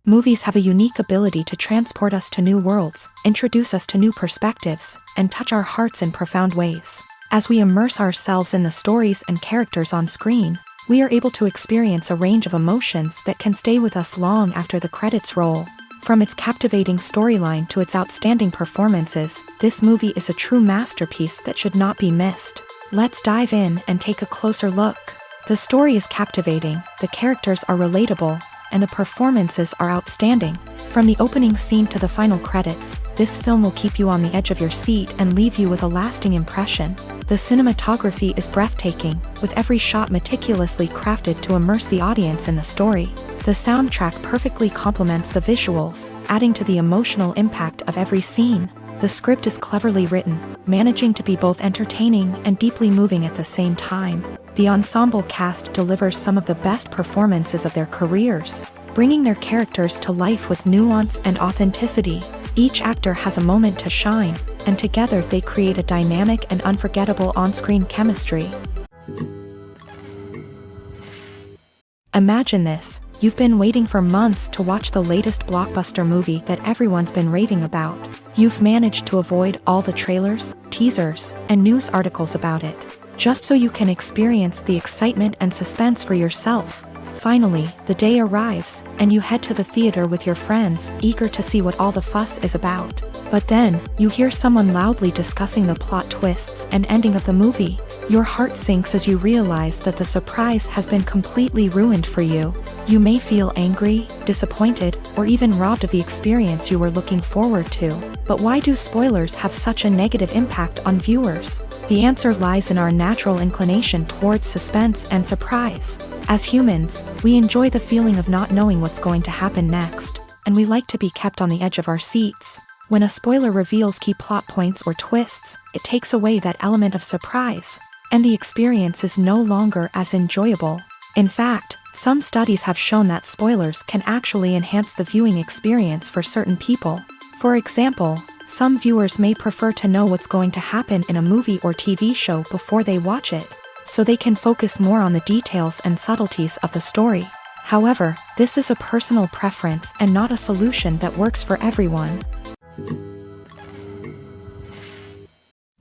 Movies have a unique ability to transport us to new worlds, introduce us to new perspectives, and touch our hearts in profound ways. As we immerse ourselves in the stories and characters on screen, we are able to experience a range of emotions that can stay with us long after the credits roll. From its captivating storyline to its outstanding performances, this movie is a true masterpiece that should not be missed. Let's dive in and take a closer look. The story is captivating, the characters are relatable, and the performances are outstanding. From the opening scene to the final credits, this film will keep you on the edge of your seat and leave you with a lasting impression. The cinematography is breathtaking, with every shot meticulously crafted to immerse the audience in the story. The soundtrack perfectly complements the visuals, adding to the emotional impact of every scene. The script is cleverly written, managing to be both entertaining and deeply moving at the same time. The ensemble cast delivers some of the best performances of their careers, bringing their characters to life with nuance and authenticity. Each actor has a moment to shine, and together they create a dynamic and unforgettable on-screen chemistry. Imagine this, you've been waiting for months to watch the latest blockbuster movie that everyone's been raving about. You've managed to avoid all the trailers, teasers, and news articles about it, just so you can experience the excitement and suspense for yourself. Finally, the day arrives, and you head to the theater with your friends, eager to see what all the fuss is about. But then, you hear someone loudly discussing the plot twists and ending of the movie. Your heart sinks as you realize that the surprise has been completely ruined for you. You may feel angry, disappointed, or even robbed of the experience you were looking forward to. But why do spoilers have such a negative impact on viewers? The answer lies in our natural inclination towards suspense and surprise. As humans, we enjoy the feeling of not knowing what's going to happen next, and we like to be kept on the edge of our seats. When a spoiler reveals key plot points or twists, it takes away that element of surprise, and the experience is no longer as enjoyable. In fact, some studies have shown that spoilers can actually enhance the viewing experience for certain people. For example, some viewers may prefer to know what's going to happen in a movie or TV show before they watch it, so they can focus more on the details and subtleties of the story. However, this is a personal preference and not a solution that works for everyone.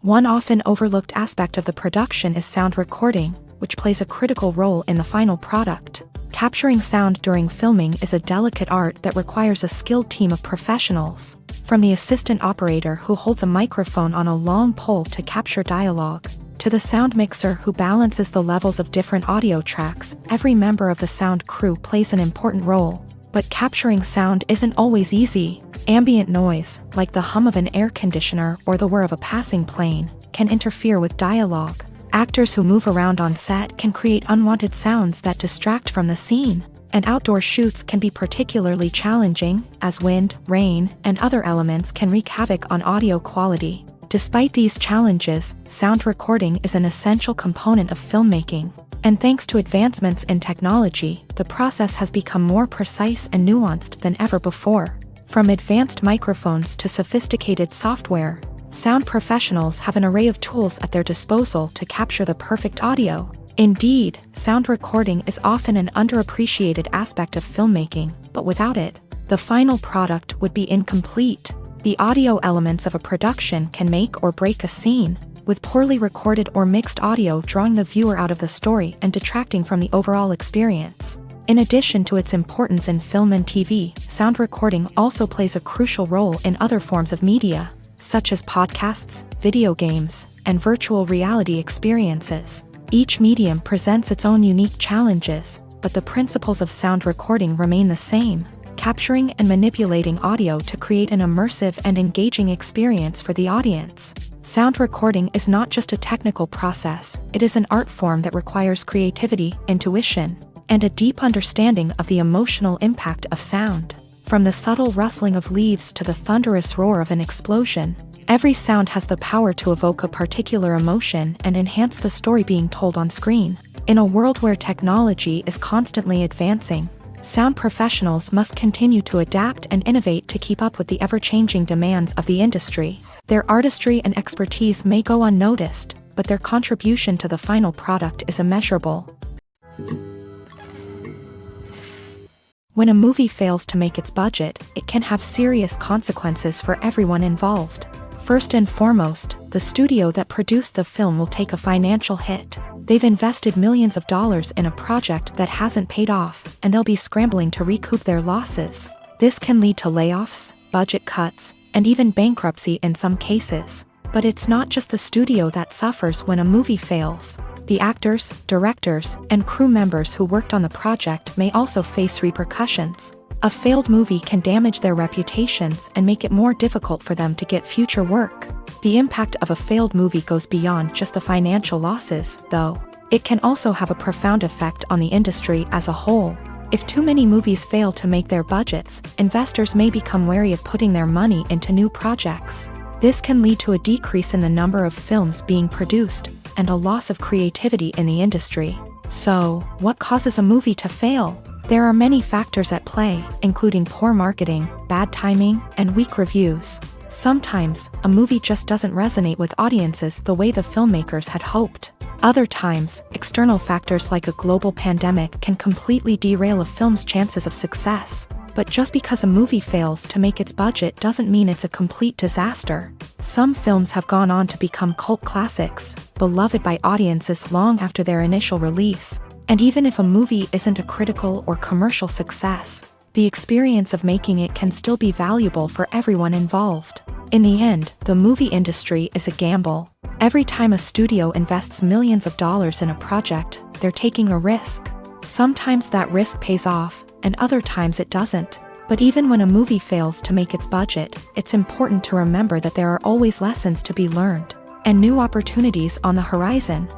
One often overlooked aspect of the production is sound recording, which plays a critical role in the final product. Capturing sound during filming is a delicate art that requires a skilled team of professionals. From the assistant operator who holds a microphone on a long pole to capture dialogue, to the sound mixer who balances the levels of different audio tracks, every member of the sound crew plays an important role. But capturing sound isn't always easy. Ambient noise, like the hum of an air conditioner or the whir of a passing plane, can interfere with dialogue. Actors who move around on set can create unwanted sounds that distract from the scene, and outdoor shoots can be particularly challenging, as wind, rain, and other elements can wreak havoc on audio quality. Despite these challenges, sound recording is an essential component of filmmaking, and thanks to advancements in technology, the process has become more precise and nuanced than ever before. From advanced microphones to sophisticated software, sound professionals have an array of tools at their disposal to capture the perfect audio. Indeed, sound recording is often an underappreciated aspect of filmmaking, but without it, the final product would be incomplete. The audio elements of a production can make or break a scene, with poorly recorded or mixed audio drawing the viewer out of the story and detracting from the overall experience. In addition to its importance in film and TV, sound recording also plays a crucial role in other forms of media, such as podcasts, video games, and virtual reality experiences. Each medium presents its own unique challenges, but the principles of sound recording remain the same, capturing and manipulating audio to create an immersive and engaging experience for the audience. Sound recording is not just a technical process, it is an art form that requires creativity, intuition, and a deep understanding of the emotional impact of sound. From the subtle rustling of leaves to the thunderous roar of an explosion, every sound has the power to evoke a particular emotion and enhance the story being told on screen. In a world where technology is constantly advancing, sound professionals must continue to adapt and innovate to keep up with the ever-changing demands of the industry. Their artistry and expertise may go unnoticed, but their contribution to the final product is immeasurable. When a movie fails to make its budget, it can have serious consequences for everyone involved. First and foremost, the studio that produced the film will take a financial hit. They've invested millions of dollars in a project that hasn't paid off, and they'll be scrambling to recoup their losses. This can lead to layoffs, budget cuts, and even bankruptcy in some cases. But it's not just the studio that suffers when a movie fails. The actors, directors, and crew members who worked on the project may also face repercussions. A failed movie can damage their reputations and make it more difficult for them to get future work. The impact of a failed movie goes beyond just the financial losses, though. It can also have a profound effect on the industry as a whole. If too many movies fail to make their budgets, investors may become wary of putting their money into new projects. This can lead to a decrease in the number of films being produced, and a loss of creativity in the industry. So, what causes a movie to fail? There are many factors at play, including poor marketing, bad timing, and weak reviews. Sometimes, a movie just doesn't resonate with audiences the way the filmmakers had hoped. Other times, external factors like a global pandemic can completely derail a film's chances of success. But just because a movie fails to make its budget doesn't mean it's a complete disaster. Some films have gone on to become cult classics, beloved by audiences long after their initial release. And even if a movie isn't a critical or commercial success, the experience of making it can still be valuable for everyone involved. In the end, the movie industry is a gamble. Every time a studio invests millions of dollars in a project, they're taking a risk. Sometimes that risk pays off, and other times it doesn't. But even when a movie fails to make its budget, it's important to remember that there are always lessons to be learned, and new opportunities on the horizon.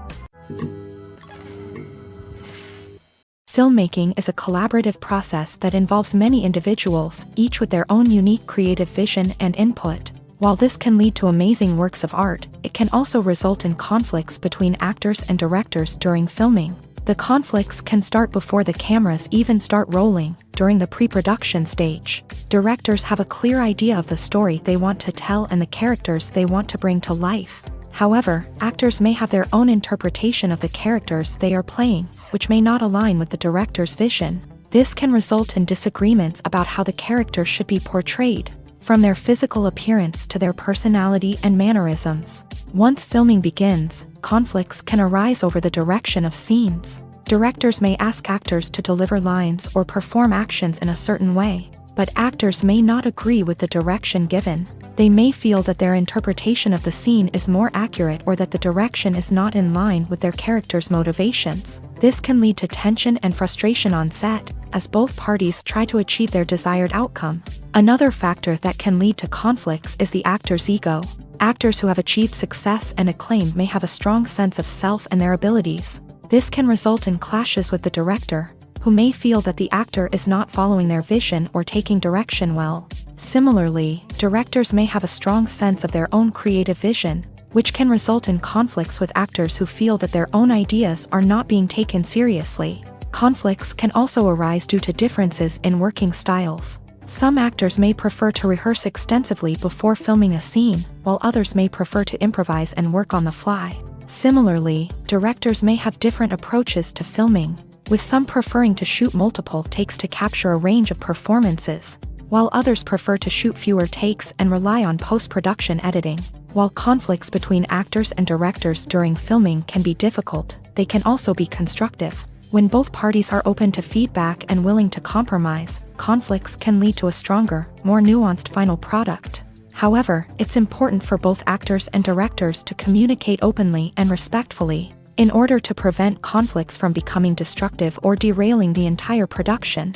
Filmmaking is a collaborative process that involves many individuals, each with their own unique creative vision and input. While this can lead to amazing works of art, it can also result in conflicts between actors and directors during filming. The conflicts can start before the cameras even start rolling, during the pre-production stage. Directors have a clear idea of the story they want to tell and the characters they want to bring to life. However, actors may have their own interpretation of the characters they are playing, which may not align with the director's vision. This can result in disagreements about how the character should be portrayed, from their physical appearance to their personality and mannerisms. Once filming begins, conflicts can arise over the direction of scenes. Directors may ask actors to deliver lines or perform actions in a certain way, but actors may not agree with the direction given. They may feel that their interpretation of the scene is more accurate or that the direction is not in line with their character's motivations. This can lead to tension and frustration on set, as both parties try to achieve their desired outcome. Another factor that can lead to conflicts is the actor's ego. Actors who have achieved success and acclaim may have a strong sense of self and their abilities. This can result in clashes with the director, who may feel that the actor is not following their vision or taking direction well. Similarly, directors may have a strong sense of their own creative vision, which can result in conflicts with actors who feel that their own ideas are not being taken seriously. Conflicts can also arise due to differences in working styles. Some actors may prefer to rehearse extensively before filming a scene, while others may prefer to improvise and work on the fly. Similarly, directors may have different approaches to filming, with some preferring to shoot multiple takes to capture a range of performances, while others prefer to shoot fewer takes and rely on post-production editing. While conflicts between actors and directors during filming can be difficult, they can also be constructive. When both parties are open to feedback and willing to compromise, conflicts can lead to a stronger, more nuanced final product. However, it's important for both actors and directors to communicate openly and respectfully, in order to prevent conflicts from becoming destructive or derailing the entire production.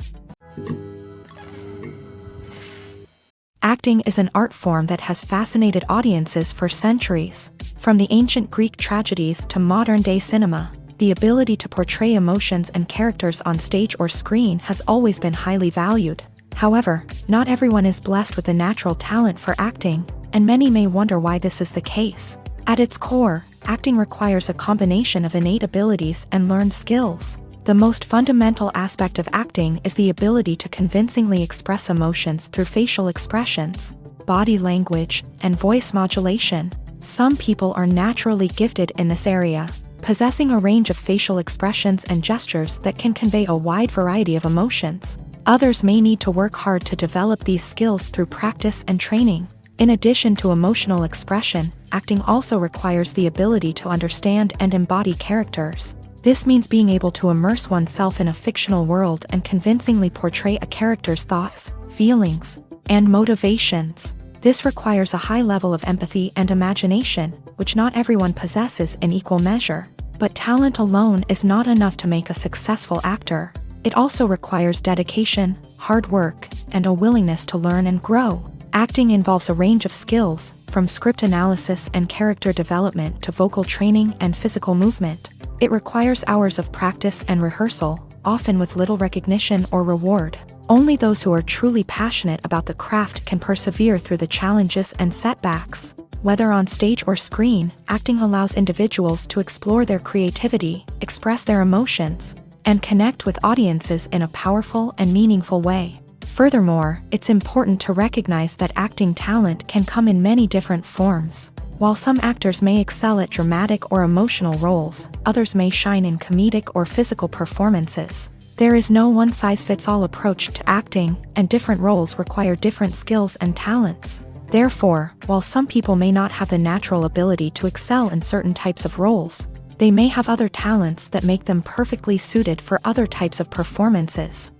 Acting is an art form that has fascinated audiences for centuries. From the ancient Greek tragedies to modern-day cinema, the ability to portray emotions and characters on stage or screen has always been highly valued. However, not everyone is blessed with a natural talent for acting, and many may wonder why this is the case. At its core, acting requires a combination of innate abilities and learned skills. The most fundamental aspect of acting is the ability to convincingly express emotions through facial expressions, body language, and voice modulation. Some people are naturally gifted in this area, possessing a range of facial expressions and gestures that can convey a wide variety of emotions. Others may need to work hard to develop these skills through practice and training. In addition to emotional expression, acting also requires the ability to understand and embody characters. This means being able to immerse oneself in a fictional world and convincingly portray a character's thoughts, feelings, and motivations. This requires a high level of empathy and imagination, which not everyone possesses in equal measure. But talent alone is not enough to make a successful actor. It also requires dedication, hard work, and a willingness to learn and grow. Acting involves a range of skills, from script analysis and character development to vocal training and physical movement. It requires hours of practice and rehearsal, often with little recognition or reward. Only those who are truly passionate about the craft can persevere through the challenges and setbacks. Whether on stage or screen, acting allows individuals to explore their creativity, express their emotions, and connect with audiences in a powerful and meaningful way. Furthermore, it's important to recognize that acting talent can come in many different forms. While some actors may excel at dramatic or emotional roles, others may shine in comedic or physical performances. There is no one-size-fits-all approach to acting, and different roles require different skills and talents. Therefore, while some people may not have the natural ability to excel in certain types of roles, they may have other talents that make them perfectly suited for other types of performances.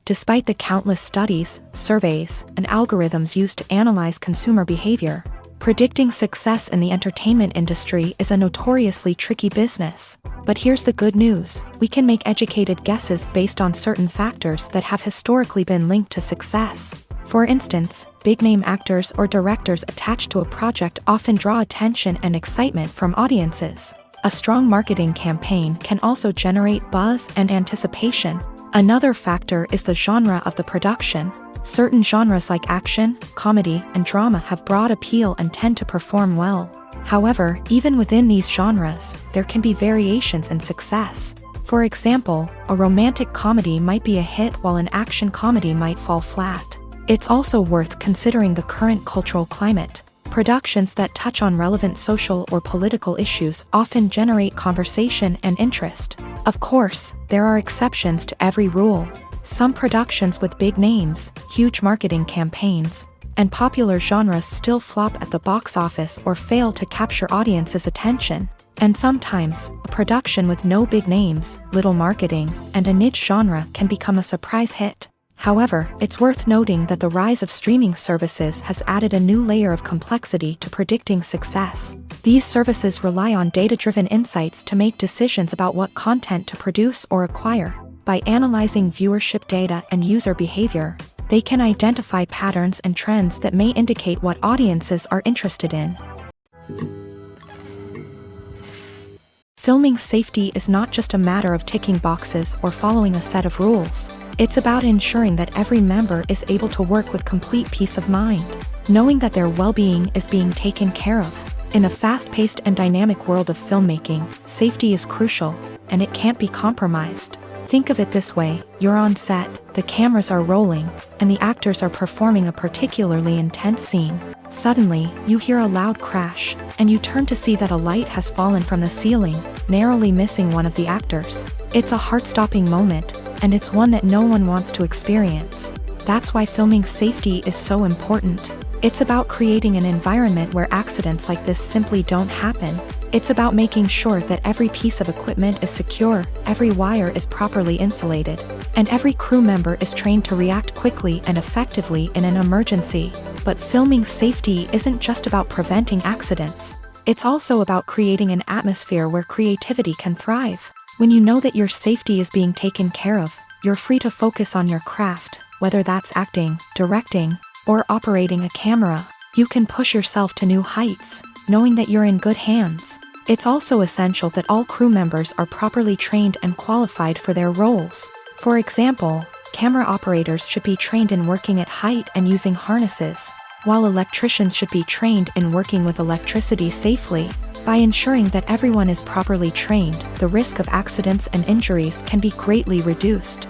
Despite the countless studies, surveys, and algorithms used to analyze consumer behavior, predicting success in the entertainment industry is a notoriously tricky business. But here's the good news: we can make educated guesses based on certain factors that have historically been linked to success. For instance, big-name actors or directors attached to a project often draw attention and excitement from audiences. A strong marketing campaign can also generate buzz and anticipation. Another factor is the genre of the production. Certain genres like action, comedy, and drama have broad appeal and tend to perform well. However, even within these genres, there can be variations in success. For example, a romantic comedy might be a hit while an action comedy might fall flat. It's also worth considering the current cultural climate. Productions that touch on relevant social or political issues often generate conversation and interest. Of course, there are exceptions to every rule. Some productions with big names, huge marketing campaigns, and popular genres still flop at the box office or fail to capture audiences' attention. And sometimes, a production with no big names, little marketing, and a niche genre can become a surprise hit. However, it's worth noting that the rise of streaming services has added a new layer of complexity to predicting success. These services rely on data-driven insights to make decisions about what content to produce or acquire. By analyzing viewership data and user behavior, they can identify patterns and trends that may indicate what audiences are interested in. Filming safety is not just a matter of ticking boxes or following a set of rules. It's about ensuring that every member is able to work with complete peace of mind, knowing that their well-being is being taken care of. In a fast-paced and dynamic world of filmmaking, safety is crucial, and it can't be compromised. Think of it this way: you're on set, the cameras are rolling, and the actors are performing a particularly intense scene. Suddenly, you hear a loud crash, and you turn to see that a light has fallen from the ceiling, narrowly missing one of the actors. It's a heart-stopping moment, and it's one that no one wants to experience. That's why filming safety is so important. It's about creating an environment where accidents like this simply don't happen. It's about making sure that every piece of equipment is secure, every wire is properly insulated, and every crew member is trained to react quickly and effectively in an emergency. But filming safety isn't just about preventing accidents. It's also about creating an atmosphere where creativity can thrive. When you know that your safety is being taken care of, you're free to focus on your craft, whether that's acting, directing, or operating a camera. You can push yourself to new heights, knowing that you're in good hands. It's also essential that all crew members are properly trained and qualified for their roles. For example, camera operators should be trained in working at height and using harnesses, while electricians should be trained in working with electricity safely. By ensuring that everyone is properly trained, the risk of accidents and injuries can be greatly reduced.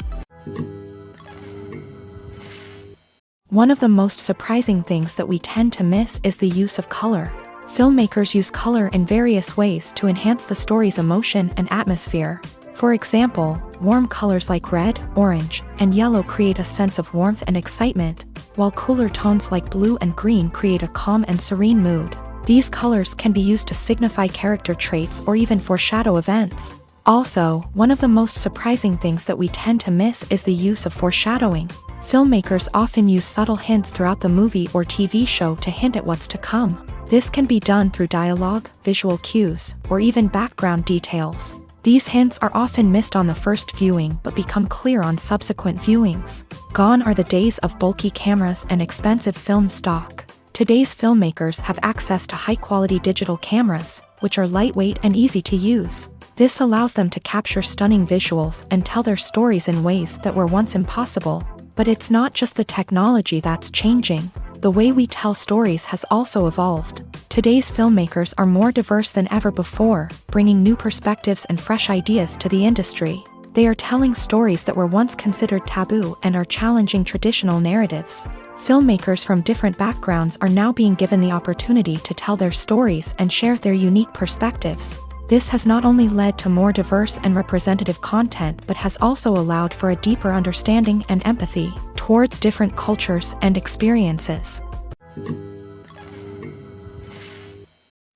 One of the most surprising things that we tend to miss is the use of color. Filmmakers use color in various ways to enhance the story's emotion and atmosphere. For example, Warm colors like red, orange, and yellow create a sense of warmth and excitement, while cooler tones like blue and green create a calm and serene mood. These colors can be used to signify character traits or even foreshadow events. Also, one of the most surprising things that we tend to miss is the use of foreshadowing. Filmmakers often use subtle hints throughout the movie or TV show to hint at what's to come. This can be done through dialogue, visual cues, or even background details. These hints are often missed on the first viewing but become clear on subsequent viewings. Gone are the days of bulky cameras and expensive film stock. Today's filmmakers have access to high-quality digital cameras, which are lightweight and easy to use. This allows them to capture stunning visuals and tell their stories in ways that were once impossible. But it's not just the technology that's changing. The way we tell stories has also evolved. Today's filmmakers are more diverse than ever before, bringing new perspectives and fresh ideas to the industry. They are telling stories that were once considered taboo and are challenging traditional narratives. Filmmakers from different backgrounds are now being given the opportunity to tell their stories and share their unique perspectives. This has not only led to more diverse and representative content but has also allowed for a deeper understanding and empathy towards different cultures and experiences.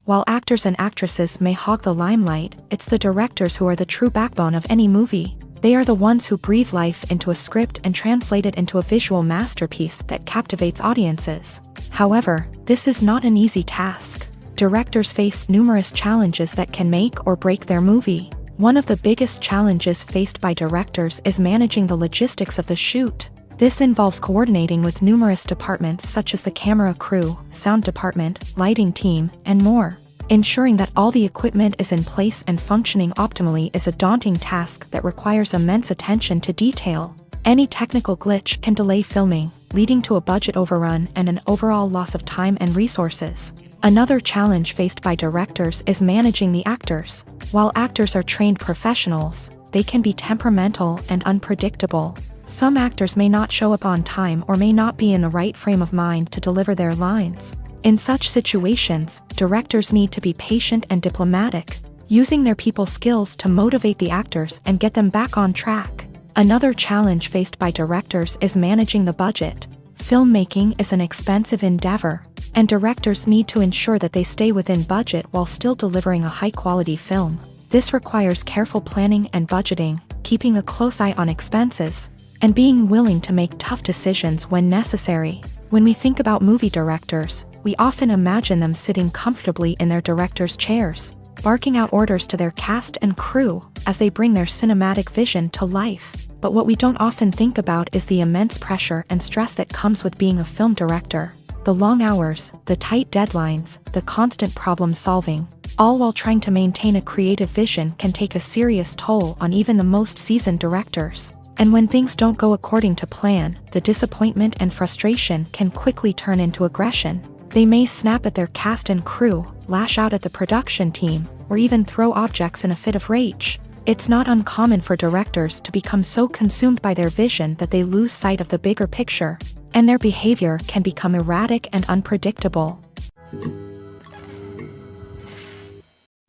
While actors and actresses may hog the limelight, it's the directors who are the true backbone of any movie. They are the ones who breathe life into a script and translate it into a visual masterpiece that captivates audiences. However, this is not an easy task. Directors face numerous challenges that can make or break their movie. One of the biggest challenges faced by directors is managing the logistics of the shoot. This involves coordinating with numerous departments such as the camera crew, sound department, lighting team, and more. Ensuring that all the equipment is in place and functioning optimally is a daunting task that requires immense attention to detail. Any technical glitch can delay filming, leading to a budget overrun and an overall loss of time and resources. Another challenge faced by directors is managing the actors. While actors are trained professionals, they can be temperamental and unpredictable. Some actors may not show up on time or may not be in the right frame of mind to deliver their lines. In such situations, directors need to be patient and diplomatic, using their people skills to motivate the actors and get them back on track. Another challenge faced by directors is managing the budget. Filmmaking is an expensive endeavor, and directors need to ensure that they stay within budget while still delivering a high-quality film. This requires careful planning and budgeting, keeping a close eye on expenses, and being willing to make tough decisions when necessary. When we think about movie directors, we often imagine them sitting comfortably in their director's chairs, barking out orders to their cast and crew as they bring their cinematic vision to life. But what we don't often think about is the immense pressure and stress that comes with being a film director. The long hours, the tight deadlines, the constant problem solving, all while trying to maintain a creative vision can take a serious toll on even the most seasoned directors. And when things don't go according to plan, the disappointment and frustration can quickly turn into aggression. They may snap at their cast and crew, lash out at the production team, or even throw objects in a fit of rage. It's not uncommon for directors to become so consumed by their vision that they lose sight of the bigger picture, and their behavior can become erratic and unpredictable.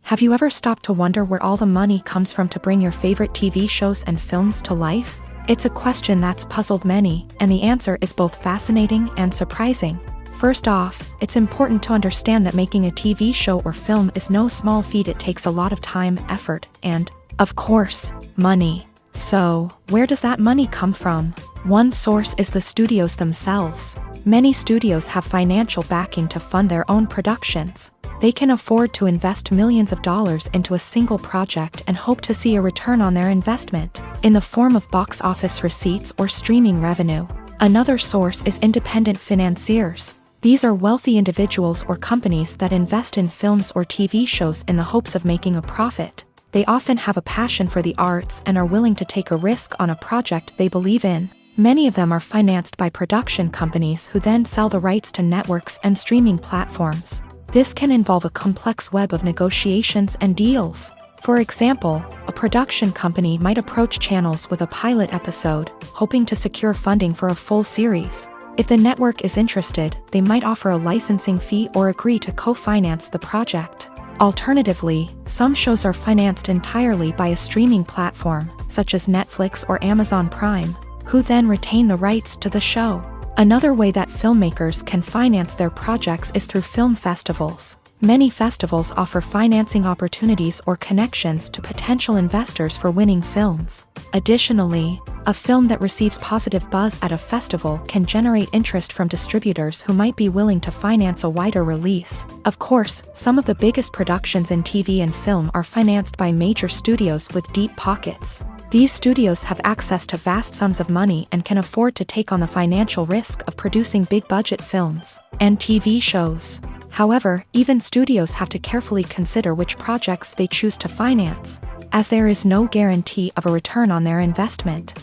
Have you ever stopped to wonder where all the money comes from to bring your favorite TV shows and films to life? It's a question that's puzzled many, and the answer is both fascinating and surprising. First off, it's important to understand that making a TV show or film is no small feat. It takes a lot of time, effort, and, of course, money. So, where does that money come from? One source is the studios themselves. Many studios have financial backing to fund their own productions. They can afford to invest millions of dollars into a single project and hope to see a return on their investment, in the form of box office receipts or streaming revenue. Another source is independent financiers. These are wealthy individuals or companies that invest in films or TV shows in the hopes of making a profit. They often have a passion for the arts and are willing to take a risk on a project they believe in. Many of them are financed by production companies who then sell the rights to networks and streaming platforms. This can involve a complex web of negotiations and deals. For example, a production company might approach channels with a pilot episode, hoping to secure funding for a full series. If the network is interested, they might offer a licensing fee or agree to co-finance the project. Alternatively, some shows are financed entirely by a streaming platform, such as Netflix or Amazon Prime, who then retain the rights to the show. Another way that filmmakers can finance their projects is through film festivals. Many festivals offer financing opportunities or connections to potential investors for winning films. Additionally, a film that receives positive buzz at a festival can generate interest from distributors who might be willing to finance a wider release. Of course, some of the biggest productions in TV and film are financed by major studios with deep pockets. These studios have access to vast sums of money and can afford to take on the financial risk of producing big-budget films and TV shows. However, even studios have to carefully consider which projects they choose to finance, as there is no guarantee of a return on their investment.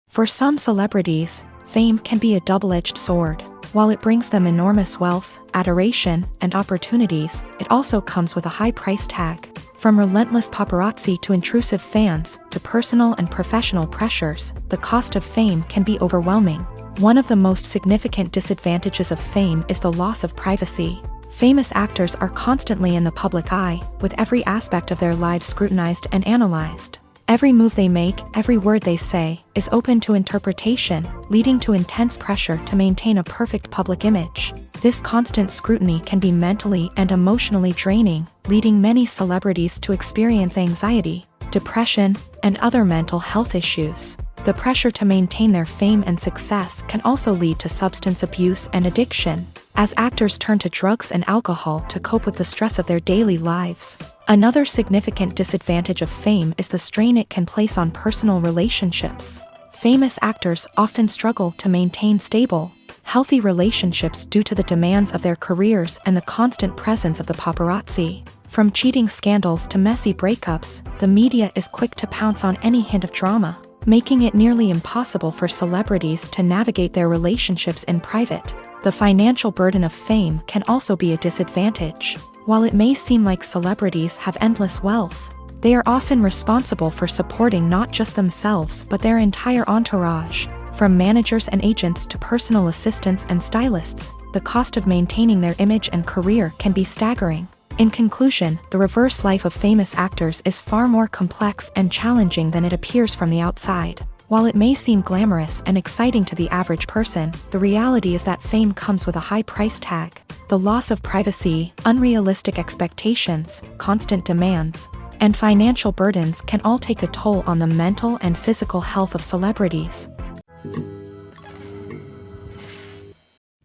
For some celebrities, fame can be a double-edged sword. While it brings them enormous wealth, adoration, and opportunities, it also comes with a high price tag. From relentless paparazzi to intrusive fans, to personal and professional pressures, the cost of fame can be overwhelming. One of the most significant disadvantages of fame is the loss of privacy. Famous actors are constantly in the public eye, with every aspect of their lives scrutinized and analyzed. Every move they make, every word they say, is open to interpretation, leading to intense pressure to maintain a perfect public image. This constant scrutiny can be mentally and emotionally draining, leading many celebrities to experience anxiety, depression, and other mental health issues. The pressure to maintain their fame and success can also lead to substance abuse and addiction, as actors turn to drugs and alcohol to cope with the stress of their daily lives. Another significant disadvantage of fame is the strain it can place on personal relationships. Famous actors often struggle to maintain stable, healthy relationships due to the demands of their careers and the constant presence of the paparazzi. From cheating scandals to messy breakups, the media is quick to pounce on any hint of drama, making it nearly impossible for celebrities to navigate their relationships in private. The financial burden of fame can also be a disadvantage. While it may seem like celebrities have endless wealth, they are often responsible for supporting not just themselves but their entire entourage. From managers and agents to personal assistants and stylists, the cost of maintaining their image and career can be staggering. In conclusion, the reverse life of famous actors is far more complex and challenging than it appears from the outside. While it may seem glamorous and exciting to the average person, the reality is that fame comes with a high price tag. The loss of privacy, unrealistic expectations, constant demands, and financial burdens can all take a toll on the mental and physical health of celebrities.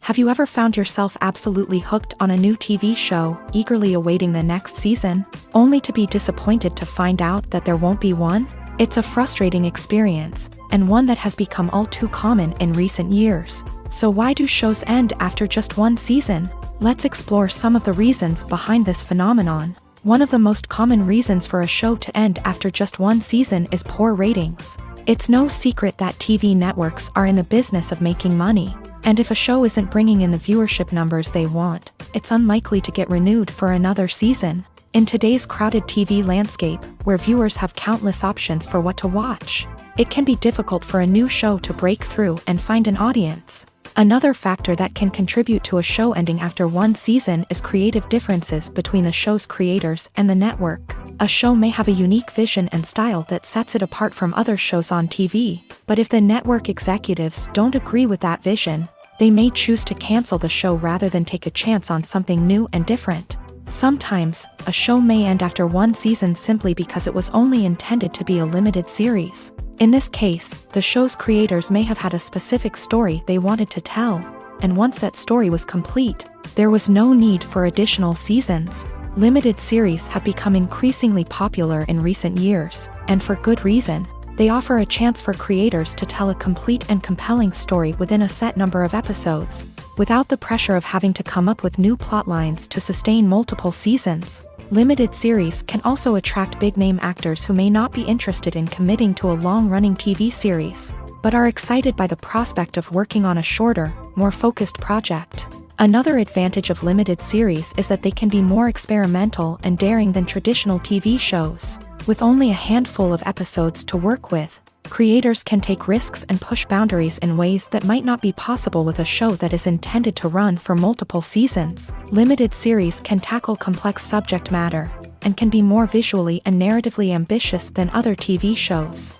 Have you ever found yourself absolutely hooked on a new TV show, eagerly awaiting the next season, only to be disappointed to find out that there won't be one? It's a frustrating experience, and one that has become all too common in recent years. So why do shows end after just one season? Let's explore some of the reasons behind this phenomenon. One of the most common reasons for a show to end after just one season is poor ratings. It's no secret that TV networks are in the business of making money. And if a show isn't bringing in the viewership numbers they want, it's unlikely to get renewed for another season. In today's crowded TV landscape, where viewers have countless options for what to watch, it can be difficult for a new show to break through and find an audience. Another factor that can contribute to a show ending after one season is creative differences between the show's creators and the network. A show may have a unique vision and style that sets it apart from other shows on TV, but if the network executives don't agree with that vision, they may choose to cancel the show rather than take a chance on something new and different. Sometimes, a show may end after one season simply because it was only intended to be a limited series. In this case, the show's creators may have had a specific story they wanted to tell, and once that story was complete, there was no need for additional seasons. Limited series have become increasingly popular in recent years, and for good reason. They offer a chance for creators to tell a complete and compelling story within a set number of episodes, without the pressure of having to come up with new plotlines to sustain multiple seasons. Limited series can also attract big-name actors who may not be interested in committing to a long-running TV series, but are excited by the prospect of working on a shorter, more focused project. Another advantage of limited series is that they can be more experimental and daring than traditional TV shows. With only a handful of episodes to work with, Creators can take risks and push boundaries in ways that might not be possible with a show that is intended to run for multiple seasons. Limited series can tackle complex subject matter and can be more visually and narratively ambitious than other TV shows.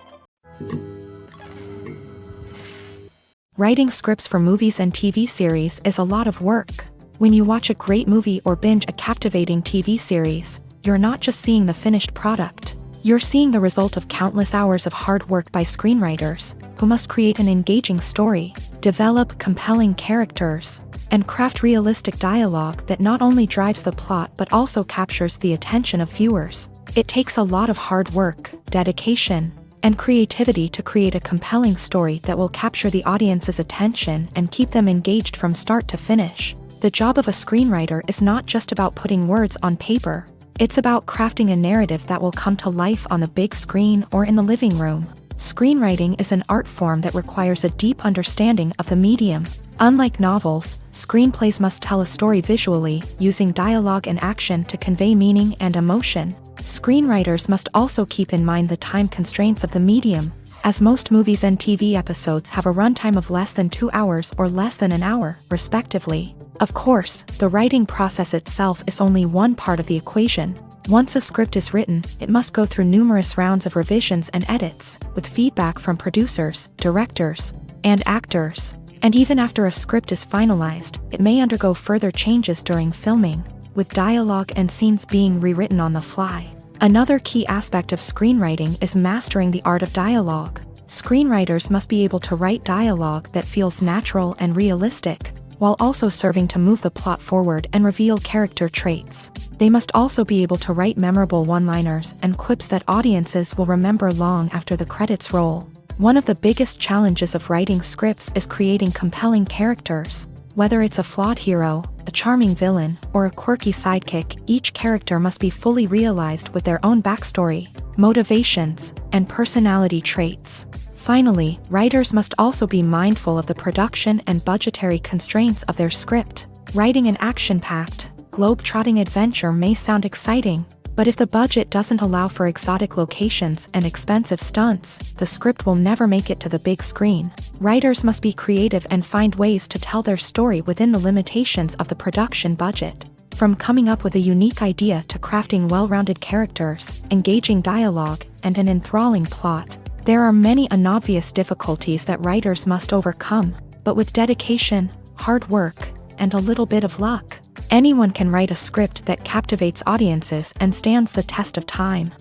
Writing scripts for movies and TV series is a lot of work. When you watch a great movie or binge a captivating TV series, you're not just seeing the finished product. You're seeing the result of countless hours of hard work by screenwriters, who must create an engaging story, develop compelling characters, and craft realistic dialogue that not only drives the plot but also captures the attention of viewers. It takes a lot of hard work, dedication, and creativity to create a compelling story that will capture the audience's attention and keep them engaged from start to finish. The job of a screenwriter is not just about putting words on paper. It's about crafting a narrative that will come to life on the big screen or in the living room. Screenwriting is an art form that requires a deep understanding of the medium. Unlike novels, screenplays must tell a story visually, using dialogue and action to convey meaning and emotion. Screenwriters must also keep in mind the time constraints of the medium, as most movies and TV episodes have a runtime of less than 2 hours or less than an hour, respectively. Of course, the writing process itself is only one part of the equation. Once a script is written, it must go through numerous rounds of revisions and edits, with feedback from producers, directors, and actors. And even after a script is finalized, it may undergo further changes during filming, with dialogue and scenes being rewritten on the fly. Another key aspect of screenwriting is mastering the art of dialogue. Screenwriters must be able to write dialogue that feels natural and realistic, while also serving to move the plot forward and reveal character traits. They must also be able to write memorable one-liners and quips that audiences will remember long after the credits roll. One of the biggest challenges of writing scripts is creating compelling characters. Whether it's a flawed hero, a charming villain, or a quirky sidekick, each character must be fully realized with their own backstory, motivations, and personality traits. Finally, writers must also be mindful of the production and budgetary constraints of their script. Writing an action-packed, globe-trotting adventure may sound exciting, but if the budget doesn't allow for exotic locations and expensive stunts, the script will never make it to the big screen. Writers must be creative and find ways to tell their story within the limitations of the production budget. From coming up with a unique idea to crafting well-rounded characters, engaging dialogue, and an enthralling plot, there are many unobvious difficulties that writers must overcome, but with dedication, hard work, and a little bit of luck, anyone can write a script that captivates audiences and stands the test of time.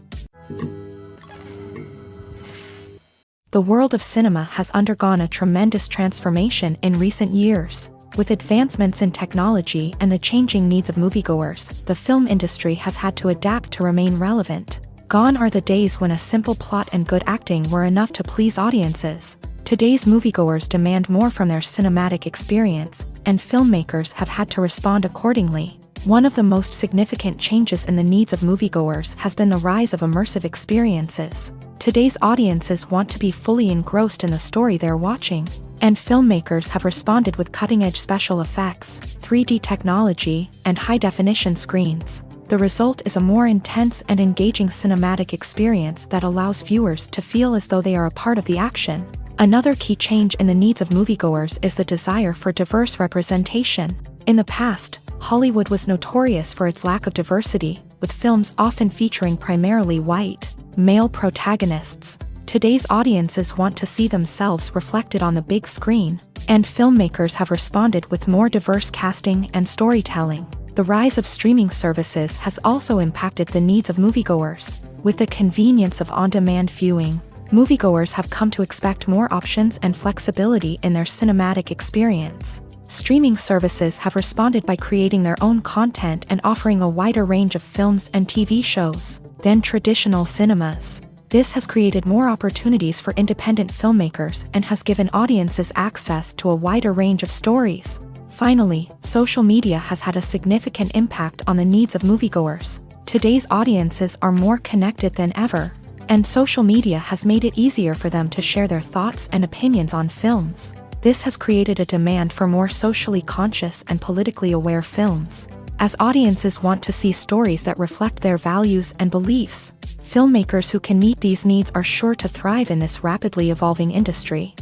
The world of cinema has undergone a tremendous transformation in recent years. With advancements in technology and the changing needs of moviegoers, the film industry has had to adapt to remain relevant. Gone are the days when a simple plot and good acting were enough to please audiences. Today's moviegoers demand more from their cinematic experience, and filmmakers have had to respond accordingly. One of the most significant changes in the needs of moviegoers has been the rise of immersive experiences. Today's audiences want to be fully engrossed in the story they're watching, and filmmakers have responded with cutting-edge special effects, 3D technology, and high-definition screens. The result is a more intense and engaging cinematic experience that allows viewers to feel as though they are a part of the action. Another key change in the needs of moviegoers is the desire for diverse representation. In the past, Hollywood was notorious for its lack of diversity, with films often featuring primarily white, male protagonists. Today's audiences want to see themselves reflected on the big screen, and filmmakers have responded with more diverse casting and storytelling. The rise of streaming services has also impacted the needs of moviegoers. With the convenience of on-demand viewing, moviegoers have come to expect more options and flexibility in their cinematic experience. Streaming services have responded by creating their own content and offering a wider range of films and TV shows than traditional cinemas. This has created more opportunities for independent filmmakers and has given audiences access to a wider range of stories. Finally, social media has had a significant impact on the needs of moviegoers. Today's audiences are more connected than ever, and social media has made it easier for them to share their thoughts and opinions on films. This has created a demand for more socially conscious and politically aware films. As audiences want to see stories that reflect their values and beliefs, filmmakers who can meet these needs are sure to thrive in this rapidly evolving industry.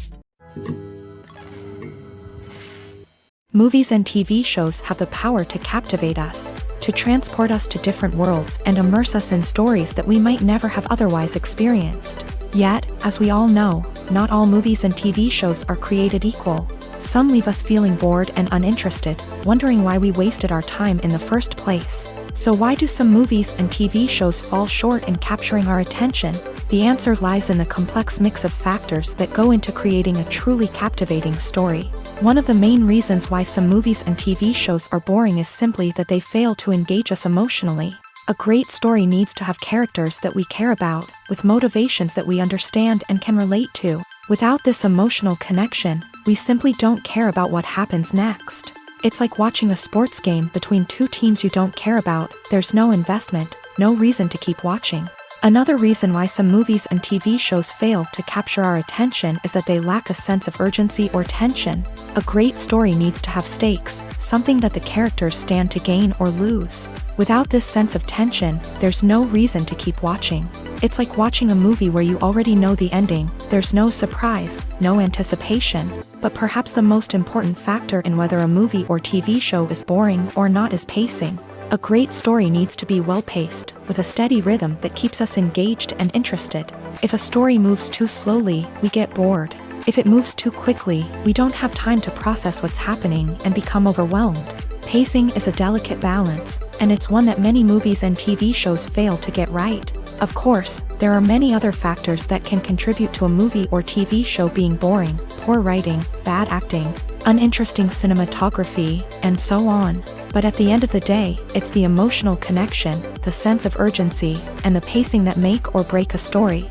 Movies and TV shows have the power to captivate us, to transport us to different worlds and immerse us in stories that we might never have otherwise experienced. Yet, as we all know, not all movies and TV shows are created equal. Some leave us feeling bored and uninterested, wondering why we wasted our time in the first place. So why do some movies and TV shows fall short in capturing our attention? The answer lies in the complex mix of factors that go into creating a truly captivating story. One of the main reasons why some movies and TV shows are boring is simply that they fail to engage us emotionally. A great story needs to have characters that we care about, with motivations that we understand and can relate to. Without this emotional connection, we simply don't care about what happens next. It's like watching a sports game between two teams you don't care about. There's no investment, no reason to keep watching. Another reason why some movies and TV shows fail to capture our attention is that they lack a sense of urgency or tension. A great story needs to have stakes, something that the characters stand to gain or lose. Without this sense of tension, there's no reason to keep watching. It's like watching a movie where you already know the ending. There's no surprise, no anticipation. But perhaps the most important factor in whether a movie or TV show is boring or not is pacing. A great story needs to be well-paced, with a steady rhythm that keeps us engaged and interested. If a story moves too slowly, we get bored. If it moves too quickly, we don't have time to process what's happening and become overwhelmed. Pacing is a delicate balance, and it's one that many movies and TV shows fail to get right. Of course, there are many other factors that can contribute to a movie or TV show being boring: poor writing, bad acting, uninteresting cinematography, and so on. But at the end of the day, it's the emotional connection, the sense of urgency, and the pacing that make or break a story.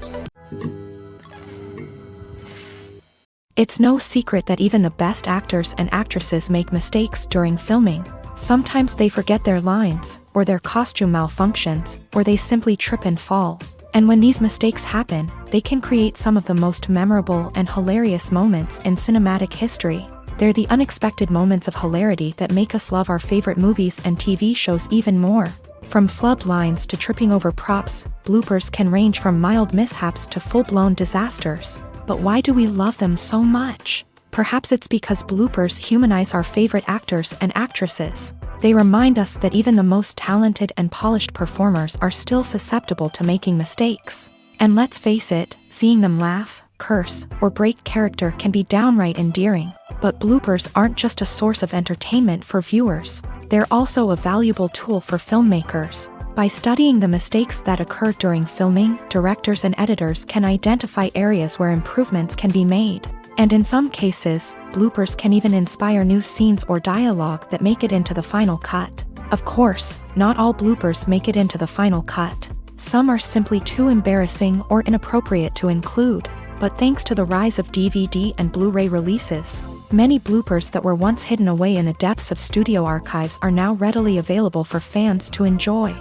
It's no secret that even the best actors and actresses make mistakes during filming. Sometimes they forget their lines, or their costume malfunctions, or they simply trip and fall. And when these mistakes happen, they can create some of the most memorable and hilarious moments in cinematic history. They're the unexpected moments of hilarity that make us love our favorite movies and TV shows even more. From flubbed lines to tripping over props, bloopers can range from mild mishaps to full-blown disasters. But why do we love them so much? Perhaps it's because bloopers humanize our favorite actors and actresses. They remind us that even the most talented and polished performers are still susceptible to making mistakes. And let's face it, seeing them laugh, curse, or break character can be downright endearing. But bloopers aren't just a source of entertainment for viewers. They're also a valuable tool for filmmakers. By studying the mistakes that occur during filming, directors and editors can identify areas where improvements can be made. And in some cases, bloopers can even inspire new scenes or dialogue that make it into the final cut. Of course, not all bloopers make it into the final cut. Some are simply too embarrassing or inappropriate to include. But thanks to the rise of DVD and Blu-ray releases, many bloopers that were once hidden away in the depths of studio archives are now readily available for fans to enjoy.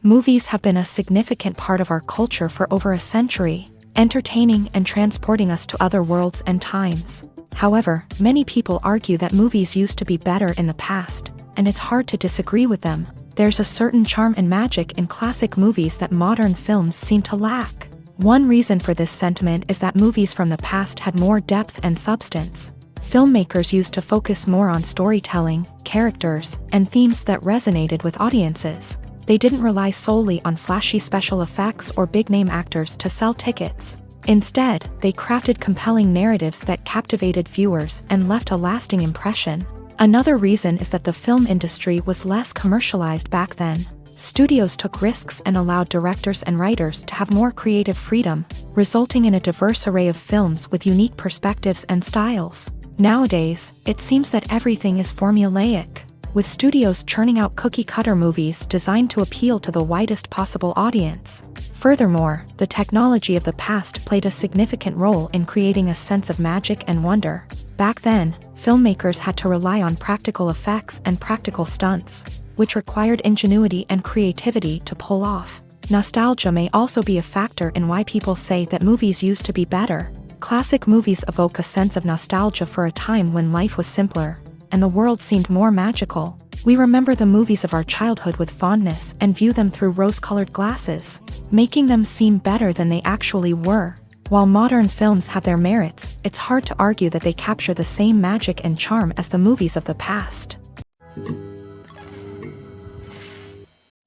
Movies have been a significant part of our culture for over a century, entertaining and transporting us to other worlds and times. However, many people argue that movies used to be better in the past, and it's hard to disagree with them. There's a certain charm and magic in classic movies that modern films seem to lack. One reason for this sentiment is that movies from the past had more depth and substance. Filmmakers used to focus more on storytelling, characters, and themes that resonated with audiences. They didn't rely solely on flashy special effects or big-name actors to sell tickets. Instead, they crafted compelling narratives that captivated viewers and left a lasting impression. Another reason is that the film industry was less commercialized back then. Studios took risks and allowed directors and writers to have more creative freedom, resulting in a diverse array of films with unique perspectives and styles. Nowadays, it seems that everything is formulaic, with studios churning out cookie-cutter movies designed to appeal to the widest possible audience. Furthermore, the technology of the past played a significant role in creating a sense of magic and wonder. Back then, filmmakers had to rely on practical effects and practical stunts, which required ingenuity and creativity to pull off. Nostalgia may also be a factor in why people say that movies used to be better. Classic movies evoke a sense of nostalgia for a time when life was simpler, and the world seemed more magical. We remember the movies of our childhood with fondness and view them through rose-colored glasses, making them seem better than they actually were. While modern films have their merits, it's hard to argue that they capture the same magic and charm as the movies of the past.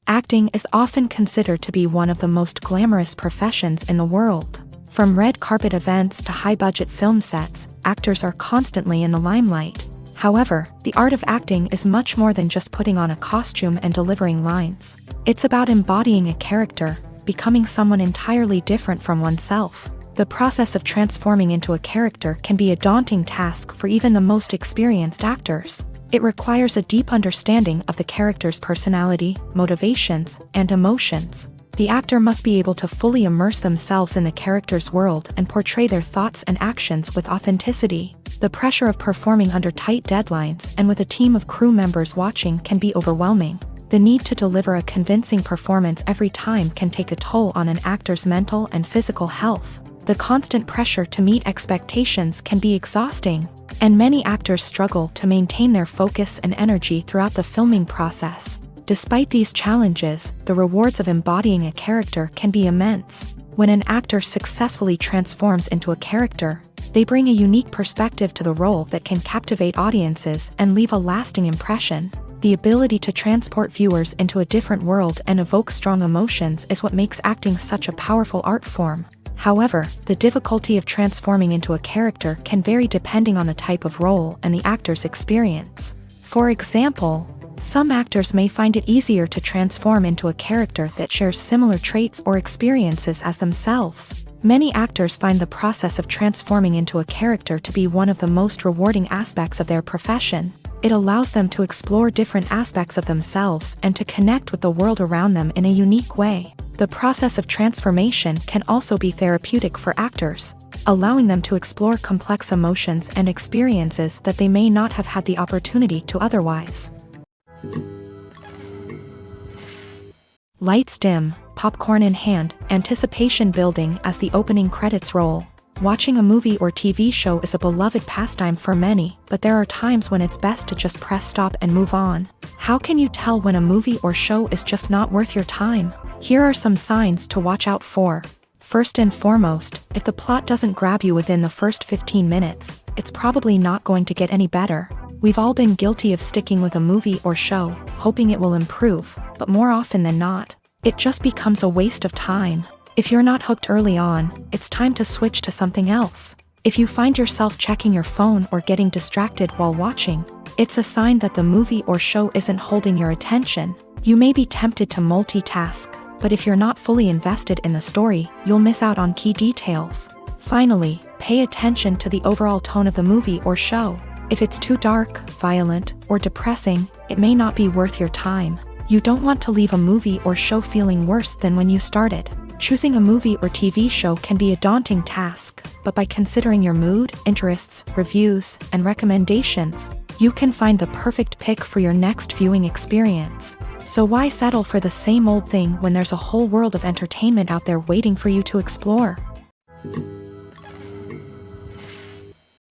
Acting is often considered to be one of the most glamorous professions in the world. From red carpet events to high-budget film sets, actors are constantly in the limelight. However, the art of acting is much more than just putting on a costume and delivering lines. It's about embodying a character, becoming someone entirely different from oneself. The process of transforming into a character can be a daunting task for even the most experienced actors. It requires a deep understanding of the character's personality, motivations, and emotions. The actor must be able to fully immerse themselves in the character's world and portray their thoughts and actions with authenticity. The pressure of performing under tight deadlines and with a team of crew members watching can be overwhelming. The need to deliver a convincing performance every time can take a toll on an actor's mental and physical health. The constant pressure to meet expectations can be exhausting, and many actors struggle to maintain their focus and energy throughout the filming process. Despite these challenges, the rewards of embodying a character can be immense. When an actor successfully transforms into a character, they bring a unique perspective to the role that can captivate audiences and leave a lasting impression. The ability to transport viewers into a different world and evoke strong emotions is what makes acting such a powerful art form. However, the difficulty of transforming into a character can vary depending on the type of role and the actor's experience. For example, some actors may find it easier to transform into a character that shares similar traits or experiences as themselves. Many actors find the process of transforming into a character to be one of the most rewarding aspects of their profession. It allows them to explore different aspects of themselves and to connect with the world around them in a unique way. The process of transformation can also be therapeutic for actors, allowing them to explore complex emotions and experiences that they may not have had the opportunity to otherwise. Lights dim, popcorn in hand, anticipation building as the opening credits roll. Watching a movie or TV show is a beloved pastime for many, but there are times when it's best to just press stop and move on. How can you tell when a movie or show is just not worth your time? Here are some signs to watch out for. First and foremost, if the plot doesn't grab you within the first 15 minutes, it's probably not going to get any better. We've all been guilty of sticking with a movie or show, hoping it will improve, but more often than not, it just becomes a waste of time. If you're not hooked early on, it's time to switch to something else. If you find yourself checking your phone or getting distracted while watching, it's a sign that the movie or show isn't holding your attention. You may be tempted to multitask, but if you're not fully invested in the story, you'll miss out on key details. Finally, pay attention to the overall tone of the movie or show. If it's too dark, violent, or depressing, it may not be worth your time. You don't want to leave a movie or show feeling worse than when you started. Choosing a movie or TV show can be a daunting task, but by considering your mood, interests, reviews, and recommendations, you can find the perfect pick for your next viewing experience. So why settle for the same old thing when there's a whole world of entertainment out there waiting for you to explore?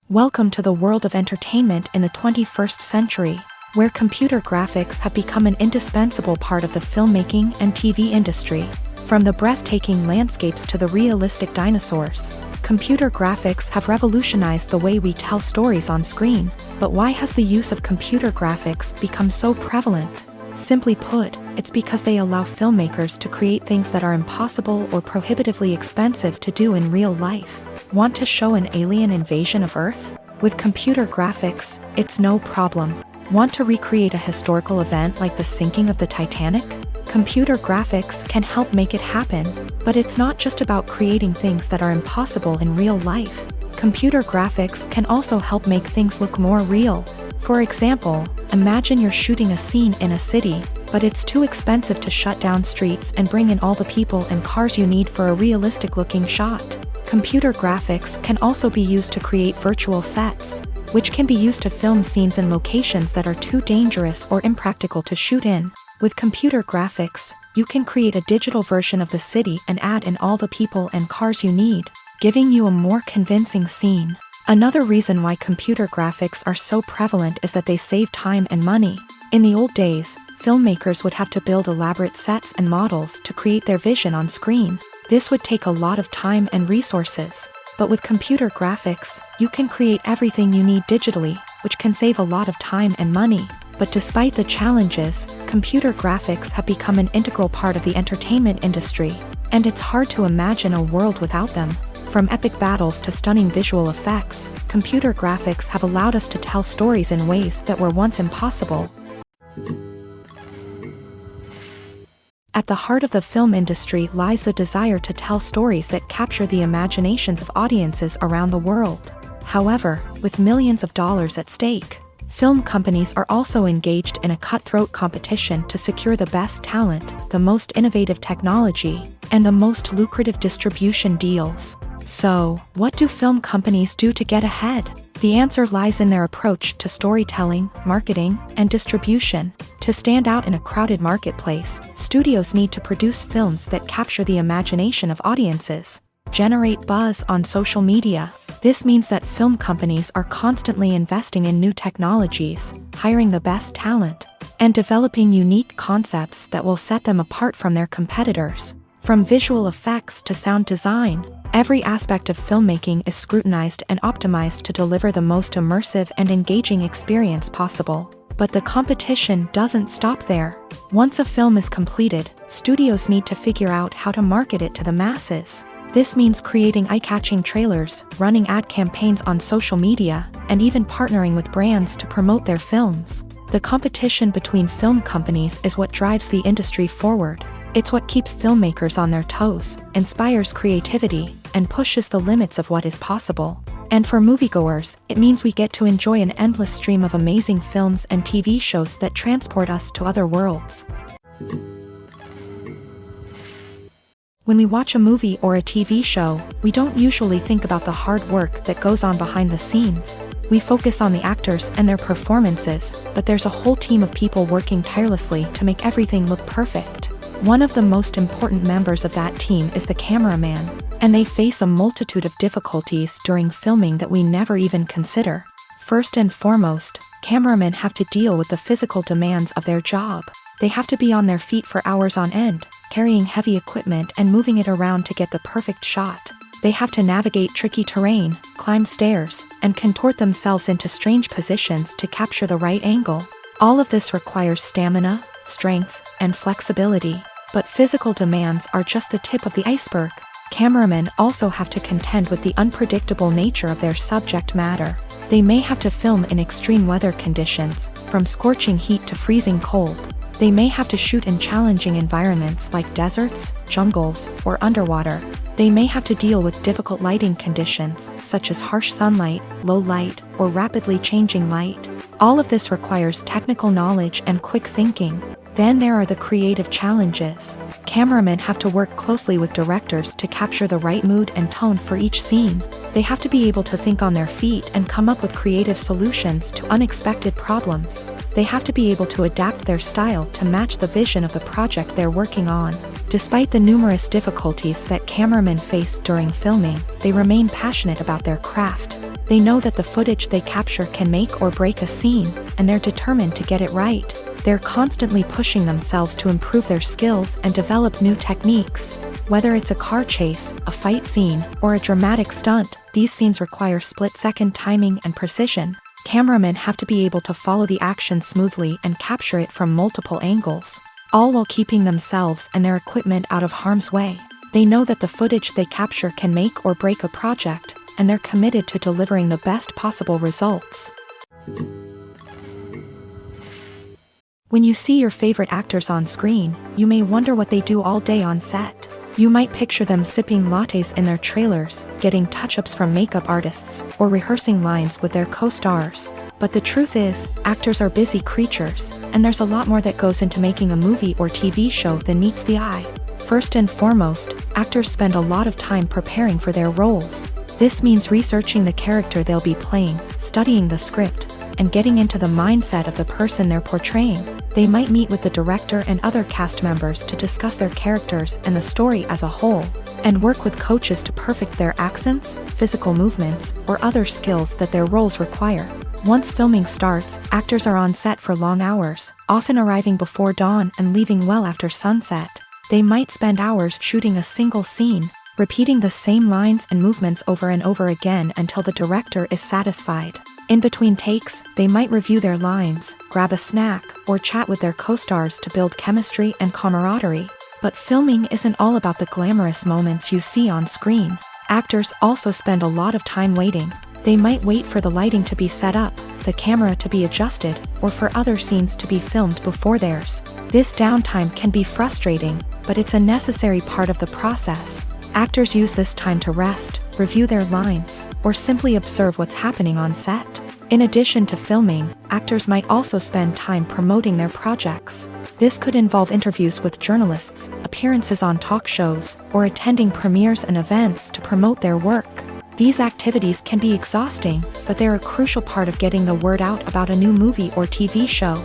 Welcome to the world of entertainment in the 21st century, where computer graphics have become an indispensable part of the filmmaking and TV industry. From the breathtaking landscapes to the realistic dinosaurs, computer graphics have revolutionized the way we tell stories on screen. But why has the use of computer graphics become so prevalent? Simply put, it's because they allow filmmakers to create things that are impossible or prohibitively expensive to do in real life. Want to show an alien invasion of Earth? With computer graphics, it's no problem. Want to recreate a historical event like the sinking of the Titanic? Computer graphics can help make it happen, but it's not just about creating things that are impossible in real life. Computer graphics can also help make things look more real. For example, imagine you're shooting a scene in a city, but it's too expensive to shut down streets and bring in all the people and cars you need for a realistic-looking shot. Computer graphics can also be used to create virtual sets, which can be used to film scenes in locations that are too dangerous or impractical to shoot in. With computer graphics, you can create a digital version of the city and add in all the people and cars you need, giving you a more convincing scene. Another reason why computer graphics are so prevalent is that they save time and money. In the old days, filmmakers would have to build elaborate sets and models to create their vision on screen. This would take a lot of time and resources. But with computer graphics, you can create everything you need digitally, which can save a lot of time and money. But despite the challenges, computer graphics have become an integral part of the entertainment industry, and it's hard to imagine a world without them. From epic battles to stunning visual effects, computer graphics have allowed us to tell stories in ways that were once impossible. At the heart of the film industry lies the desire to tell stories that capture the imaginations of audiences around the world. However, with millions of dollars at stake, film companies are also engaged in a cutthroat competition to secure the best talent, the most innovative technology, and the most lucrative distribution deals. So, what do film companies do to get ahead? The answer lies in their approach to storytelling, marketing, and distribution. To stand out in a crowded marketplace, studios need to produce films that capture the imagination of audiences, generate buzz on social media. This means that film companies are constantly investing in new technologies, hiring the best talent, and developing unique concepts that will set them apart from their competitors. From visual effects to sound design, every aspect of filmmaking is scrutinized and optimized to deliver the most immersive and engaging experience possible. But the competition doesn't stop there. Once a film is completed, studios need to figure out how to market it to the masses. This means creating eye-catching trailers, running ad campaigns on social media, and even partnering with brands to promote their films. The competition between film companies is what drives the industry forward. It's what keeps filmmakers on their toes, inspires creativity, and pushes the limits of what is possible. And for moviegoers, it means we get to enjoy an endless stream of amazing films and TV shows that transport us to other worlds. When we watch a movie or a TV show, we don't usually think about the hard work that goes on behind the scenes. We focus on the actors and their performances, but there's a whole team of people working tirelessly to make everything look perfect. One of the most important members of that team is the cameraman, and they face a multitude of difficulties during filming that we never even consider. First and foremost, cameramen have to deal with the physical demands of their job. They have to be on their feet for hours on end, carrying heavy equipment and moving it around to get the perfect shot. They have to navigate tricky terrain, climb stairs, and contort themselves into strange positions to capture the right angle. All of this requires stamina, strength, and flexibility. But physical demands are just the tip of the iceberg. Cameramen also have to contend with the unpredictable nature of their subject matter. They may have to film in extreme weather conditions, from scorching heat to freezing cold. They may have to shoot in challenging environments like deserts, jungles, or underwater. They may have to deal with difficult lighting conditions, such as harsh sunlight, low light, or rapidly changing light. All of this requires technical knowledge and quick thinking. Then there are the creative challenges. Cameramen have to work closely with directors to capture the right mood and tone for each scene. They have to be able to think on their feet and come up with creative solutions to unexpected problems. They have to be able to adapt their style to match the vision of the project they're working on. Despite the numerous difficulties that cameramen face during filming, they remain passionate about their craft. They know that the footage they capture can make or break a scene, and they're determined to get it right. They're constantly pushing themselves to improve their skills and develop new techniques. Whether it's a car chase, a fight scene, or a dramatic stunt, these scenes require split-second timing and precision. Cameramen have to be able to follow the action smoothly and capture it from multiple angles, all while keeping themselves and their equipment out of harm's way. They know that the footage they capture can make or break a project, and they're committed to delivering the best possible results. When you see your favorite actors on screen, you may wonder what they do all day on set. You might picture them sipping lattes in their trailers, getting touch-ups from makeup artists, or rehearsing lines with their co-stars. But the truth is, actors are busy creatures, and there's a lot more that goes into making a movie or TV show than meets the eye. First and foremost, actors spend a lot of time preparing for their roles. This means researching the character they'll be playing, studying the script, and getting into the mindset of the person they're portraying. They might meet with the director and other cast members to discuss their characters and the story as a whole, and work with coaches to perfect their accents, physical movements, or other skills that their roles require. Once filming starts, actors are on set for long hours, often arriving before dawn and leaving well after sunset. They might spend hours shooting a single scene, repeating the same lines and movements over and over again until the director is satisfied. In between takes, they might review their lines, grab a snack, or chat with their co-stars to build chemistry and camaraderie. But filming isn't all about the glamorous moments you see on screen. Actors also spend a lot of time waiting. They might wait for the lighting to be set up, the camera to be adjusted, or for other scenes to be filmed before theirs. This downtime can be frustrating, but it's a necessary part of the process. Actors use this time to rest, review their lines, or simply observe what's happening on set. In addition to filming, actors might also spend time promoting their projects. This could involve interviews with journalists, appearances on talk shows, or attending premieres and events to promote their work. These activities can be exhausting, but they're a crucial part of getting the word out about a new movie or TV show.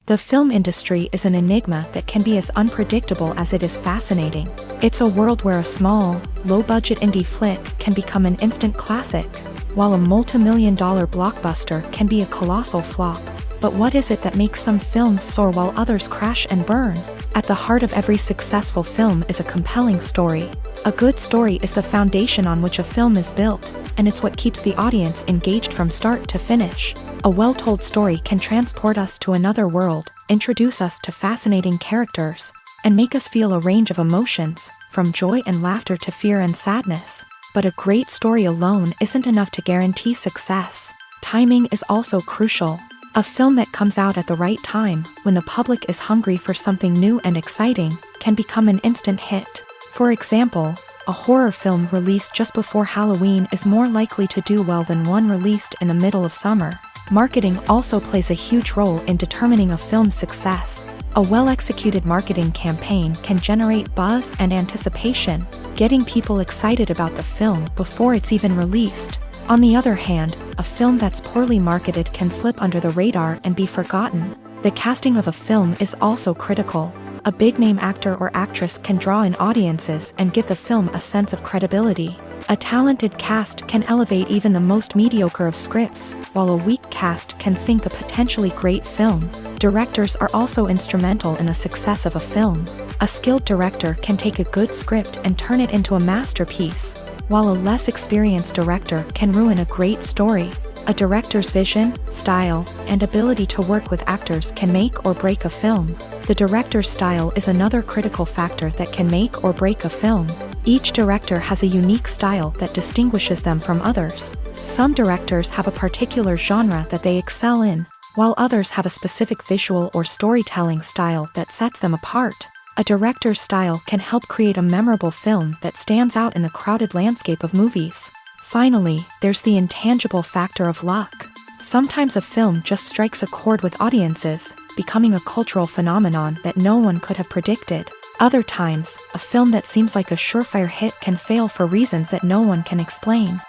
The film industry is an enigma that can be as unpredictable as it is fascinating. It's a world where a small, low-budget indie flick can become an instant classic, while a multi-million-dollar blockbuster can be a colossal flop. But what is it that makes some films soar while others crash and burn? At the heart of every successful film is a compelling story. A good story is the foundation on which a film is built, and it's what keeps the audience engaged from start to finish. A well-told story can transport us to another world, introduce us to fascinating characters, and make us feel a range of emotions, from joy and laughter to fear and sadness. But a great story alone isn't enough to guarantee success. Timing is also crucial. A film that comes out at the right time, when the public is hungry for something new and exciting, can become an instant hit. For example, a horror film released just before Halloween is more likely to do well than one released in the middle of summer. Marketing also plays a huge role in determining a film's success. A well-executed marketing campaign can generate buzz and anticipation, getting people excited about the film before it's even released. On the other hand, a film that's poorly marketed can slip under the radar and be forgotten. The casting of a film is also critical. A big-name actor or actress can draw in audiences and give the film a sense of credibility. A talented cast can elevate even the most mediocre of scripts, while a weak cast can sink a potentially great film. Directors are also instrumental in the success of a film. A skilled director can take a good script and turn it into a masterpiece, while a less experienced director can ruin a great story. A director's vision, style, and ability to work with actors can make or break a film. The director's style is another critical factor that can make or break a film. Each director has a unique style that distinguishes them from others. Some directors have a particular genre that they excel in, while others have a specific visual or storytelling style that sets them apart. A director's style can help create a memorable film that stands out in the crowded landscape of movies. Finally, there's the intangible factor of luck. Sometimes a film just strikes a chord with audiences, becoming a cultural phenomenon that no one could have predicted. Other times, a film that seems like a surefire hit can fail for reasons that no one can explain.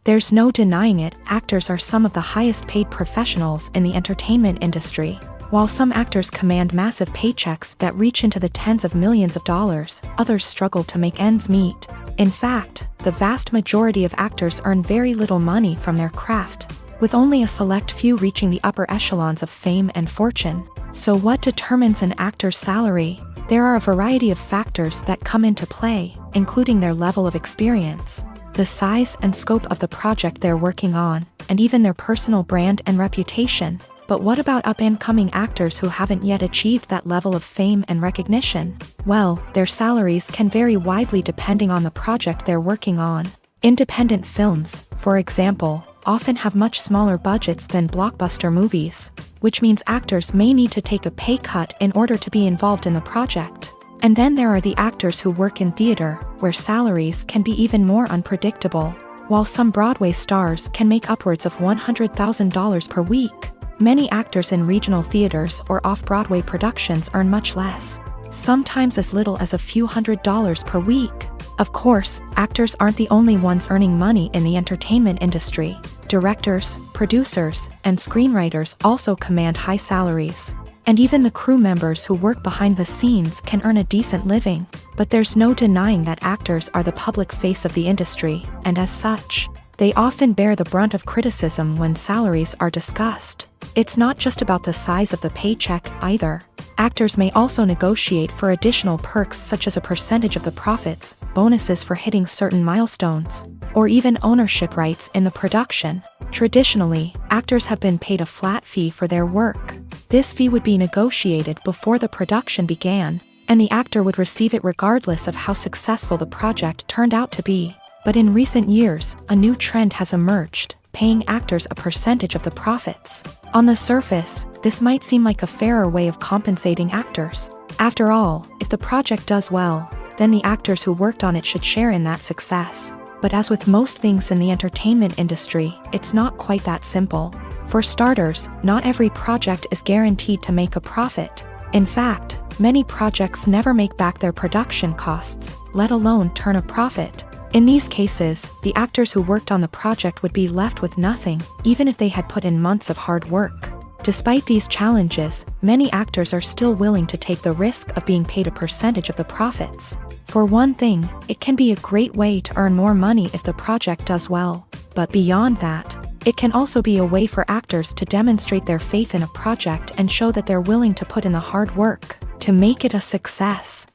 There's no denying it, actors are some of the highest paid professionals in the entertainment industry. While some actors command massive paychecks that reach into the tens of millions of dollars, others struggle to make ends meet. In fact, the vast majority of actors earn very little money from their craft, with only a select few reaching the upper echelons of fame and fortune. So what determines an actor's salary? There are a variety of factors that come into play, including their level of experience, the size and scope of the project they're working on, and even their personal brand and reputation. But what about up-and-coming actors who haven't yet achieved that level of fame and recognition? Well, their salaries can vary widely depending on the project they're working on. Independent films, for example, often have much smaller budgets than blockbuster movies, which means actors may need to take a pay cut in order to be involved in the project. And then there are the actors who work in theater, where salaries can be even more unpredictable. While some Broadway stars can make upwards of $100,000 per week, many actors in regional theaters or off-Broadway productions earn much less, sometimes as little as a few $100s per week. Of course, actors aren't the only ones earning money in the entertainment industry. Directors, producers, and screenwriters also command high salaries. And even the crew members who work behind the scenes can earn a decent living. But there's no denying that actors are the public face of the industry, and as such, they often bear the brunt of criticism when salaries are discussed. It's not just about the size of the paycheck, either. Actors may also negotiate for additional perks such as a percentage of the profits, bonuses for hitting certain milestones, or even ownership rights in the production. Traditionally, actors have been paid a flat fee for their work. This fee would be negotiated before the production began, and the actor would receive it regardless of how successful the project turned out to be. But in recent years, a new trend has emerged, paying actors a percentage of the profits. On the surface, this might seem like a fairer way of compensating actors. After all, if the project does well, then the actors who worked on it should share in that success. But as with most things in the entertainment industry, it's not quite that simple. For starters, not every project is guaranteed to make a profit. In fact, many projects never make back their production costs, let alone turn a profit. In these cases, the actors who worked on the project would be left with nothing, even if they had put in months of hard work. Despite these challenges, many actors are still willing to take the risk of being paid a percentage of the profits. For one thing, it can be a great way to earn more money if the project does well. But beyond that, it can also be a way for actors to demonstrate their faith in a project and show that they're willing to put in the hard work to make it a success.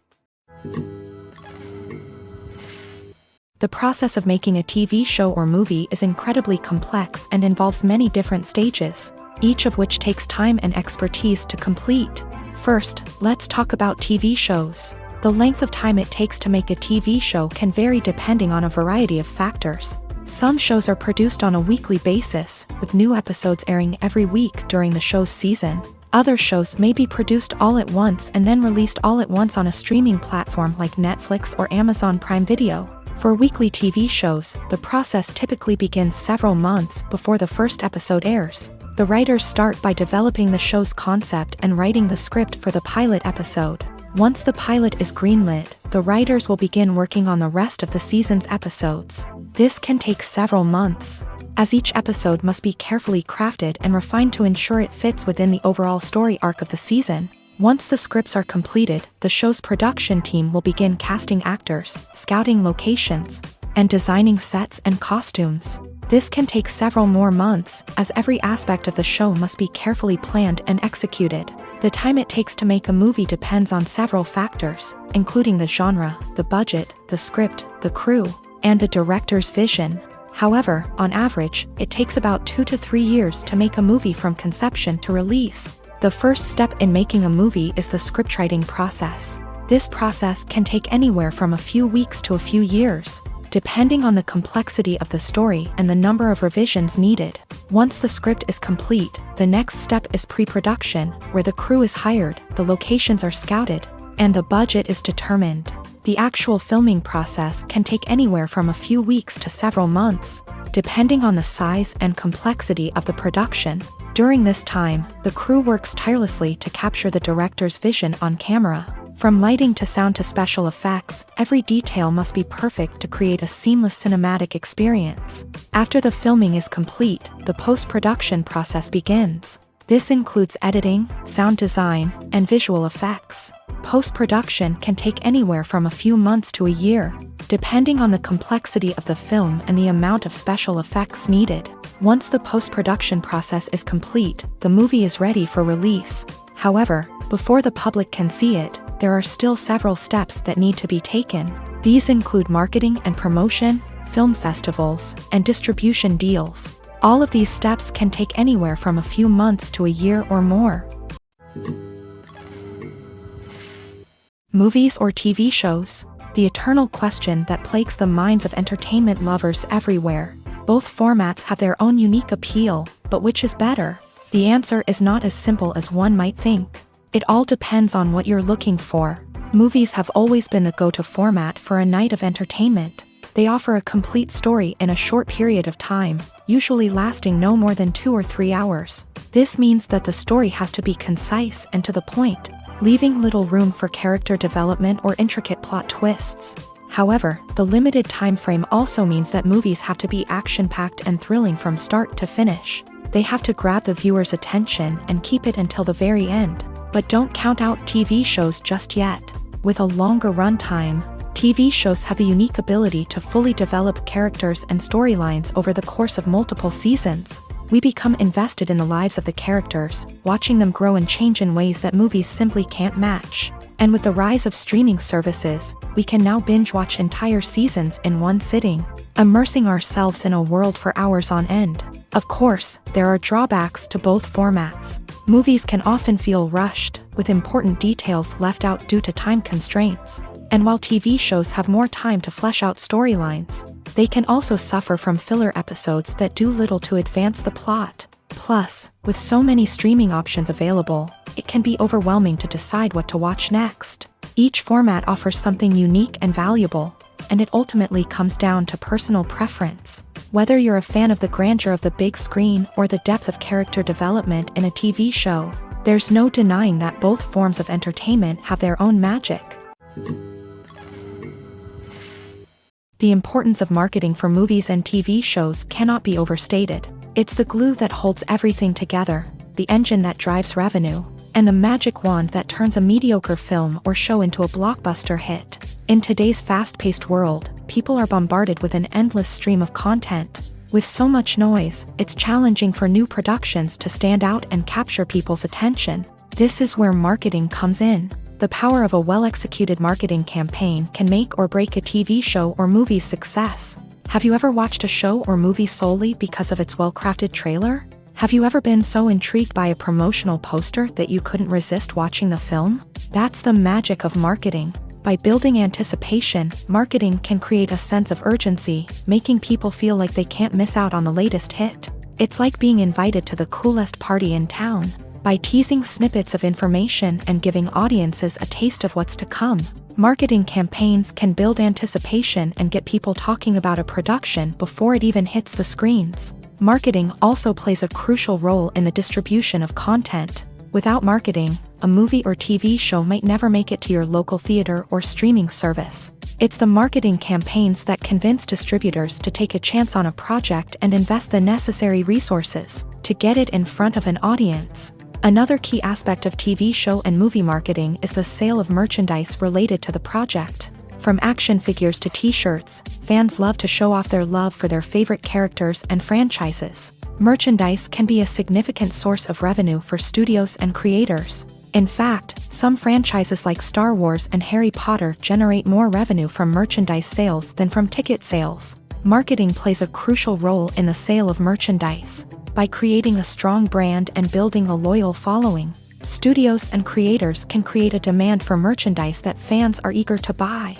The process of making a TV show or movie is incredibly complex and involves many different stages, each of which takes time and expertise to complete. First, let's talk about TV shows. The length of time it takes to make a TV show can vary depending on a variety of factors. Some shows are produced on a weekly basis, with new episodes airing every week during the show's season. Other shows may be produced all at once and then released all at once on a streaming platform like Netflix or Amazon Prime Video. For weekly TV shows, the process typically begins several months before the first episode airs. The writers start by developing the show's concept and writing the script for the pilot episode. Once the pilot is greenlit, the writers will begin working on the rest of the season's episodes. This can take several months, as each episode must be carefully crafted and refined to ensure it fits within the overall story arc of the season. Once the scripts are completed, the show's production team will begin casting actors, scouting locations, and designing sets and costumes. This can take several more months, as every aspect of the show must be carefully planned and executed. The time it takes to make a movie depends on several factors, including the genre, the budget, the script, the crew, and the director's vision. However, on average, it takes about 2 to 3 years to make a movie from conception to release. The first step in making a movie is the scriptwriting process. This process can take anywhere from a few weeks to a few years, depending on the complexity of the story and the number of revisions needed. Once the script is complete, the next step is pre-production, where the crew is hired, the locations are scouted, and the budget is determined. The actual filming process can take anywhere from a few weeks to several months, depending on the size and complexity of the production. During this time, the crew works tirelessly to capture the director's vision on camera. From lighting to sound to special effects, every detail must be perfect to create a seamless cinematic experience. After the filming is complete, the post-production process begins. This includes editing, sound design, and visual effects. Post-production can take anywhere from a few months to a year, depending on the complexity of the film and the amount of special effects needed. Once the post-production process is complete, the movie is ready for release. However, before the public can see it, there are still several steps that need to be taken. These include marketing and promotion, film festivals, and distribution deals. All of these steps can take anywhere from a few months to a year or more. Movies or TV shows? The eternal question that plagues the minds of entertainment lovers everywhere. Both formats have their own unique appeal, but which is better? The answer is not as simple as one might think. It all depends on what you're looking for. Movies have always been the go-to format for a night of entertainment. They offer a complete story in a short period of time, usually lasting no more than 2 or 3 hours. This means that the story has to be concise and to the point, leaving little room for character development or intricate plot twists. However, the limited time frame also means that movies have to be action-packed and thrilling from start to finish. They have to grab the viewer's attention and keep it until the very end. But don't count out TV shows just yet. With a longer runtime, TV shows have the unique ability to fully develop characters and storylines over the course of multiple seasons. We become invested in the lives of the characters, watching them grow and change in ways that movies simply can't match. And with the rise of streaming services, we can now binge-watch entire seasons in one sitting, immersing ourselves in a world for hours on end. Of course, there are drawbacks to both formats. Movies can often feel rushed, with important details left out due to time constraints. And while TV shows have more time to flesh out storylines, they can also suffer from filler episodes that do little to advance the plot. Plus, with so many streaming options available, it can be overwhelming to decide what to watch next. Each format offers something unique and valuable, and it ultimately comes down to personal preference. Whether you're a fan of the grandeur of the big screen or the depth of character development in a TV show, there's no denying that both forms of entertainment have their own magic. The importance of marketing for movies and TV shows cannot be overstated. It's the glue that holds everything together, the engine that drives revenue, and the magic wand that turns a mediocre film or show into a blockbuster hit. In today's fast-paced world, people are bombarded with an endless stream of content. With so much noise, it's challenging for new productions to stand out and capture people's attention. This is where marketing comes in. The power of a well-executed marketing campaign can make or break a TV show or movie's success. Have you ever watched a show or movie solely because of its well-crafted trailer? Have you ever been so intrigued by a promotional poster that you couldn't resist watching the film? That's the magic of marketing. By building anticipation, marketing can create a sense of urgency, making people feel like they can't miss out on the latest hit. It's like being invited to the coolest party in town. By teasing snippets of information and giving audiences a taste of what's to come, marketing campaigns can build anticipation and get people talking about a production before it even hits the screens. Marketing also plays a crucial role in the distribution of content. Without marketing, a movie or TV show might never make it to your local theater or streaming service. It's the marketing campaigns that convince distributors to take a chance on a project and invest the necessary resources to get it in front of an audience. Another key aspect of TV show and movie marketing is the sale of merchandise related to the project. From action figures to t-shirts, fans love to show off their love for their favorite characters and franchises. Merchandise can be a significant source of revenue for studios and creators. In fact, some franchises like Star Wars and Harry Potter generate more revenue from merchandise sales than from ticket sales. Marketing plays a crucial role in the sale of merchandise. By creating a strong brand and building a loyal following, studios and creators can create a demand for merchandise that fans are eager to buy.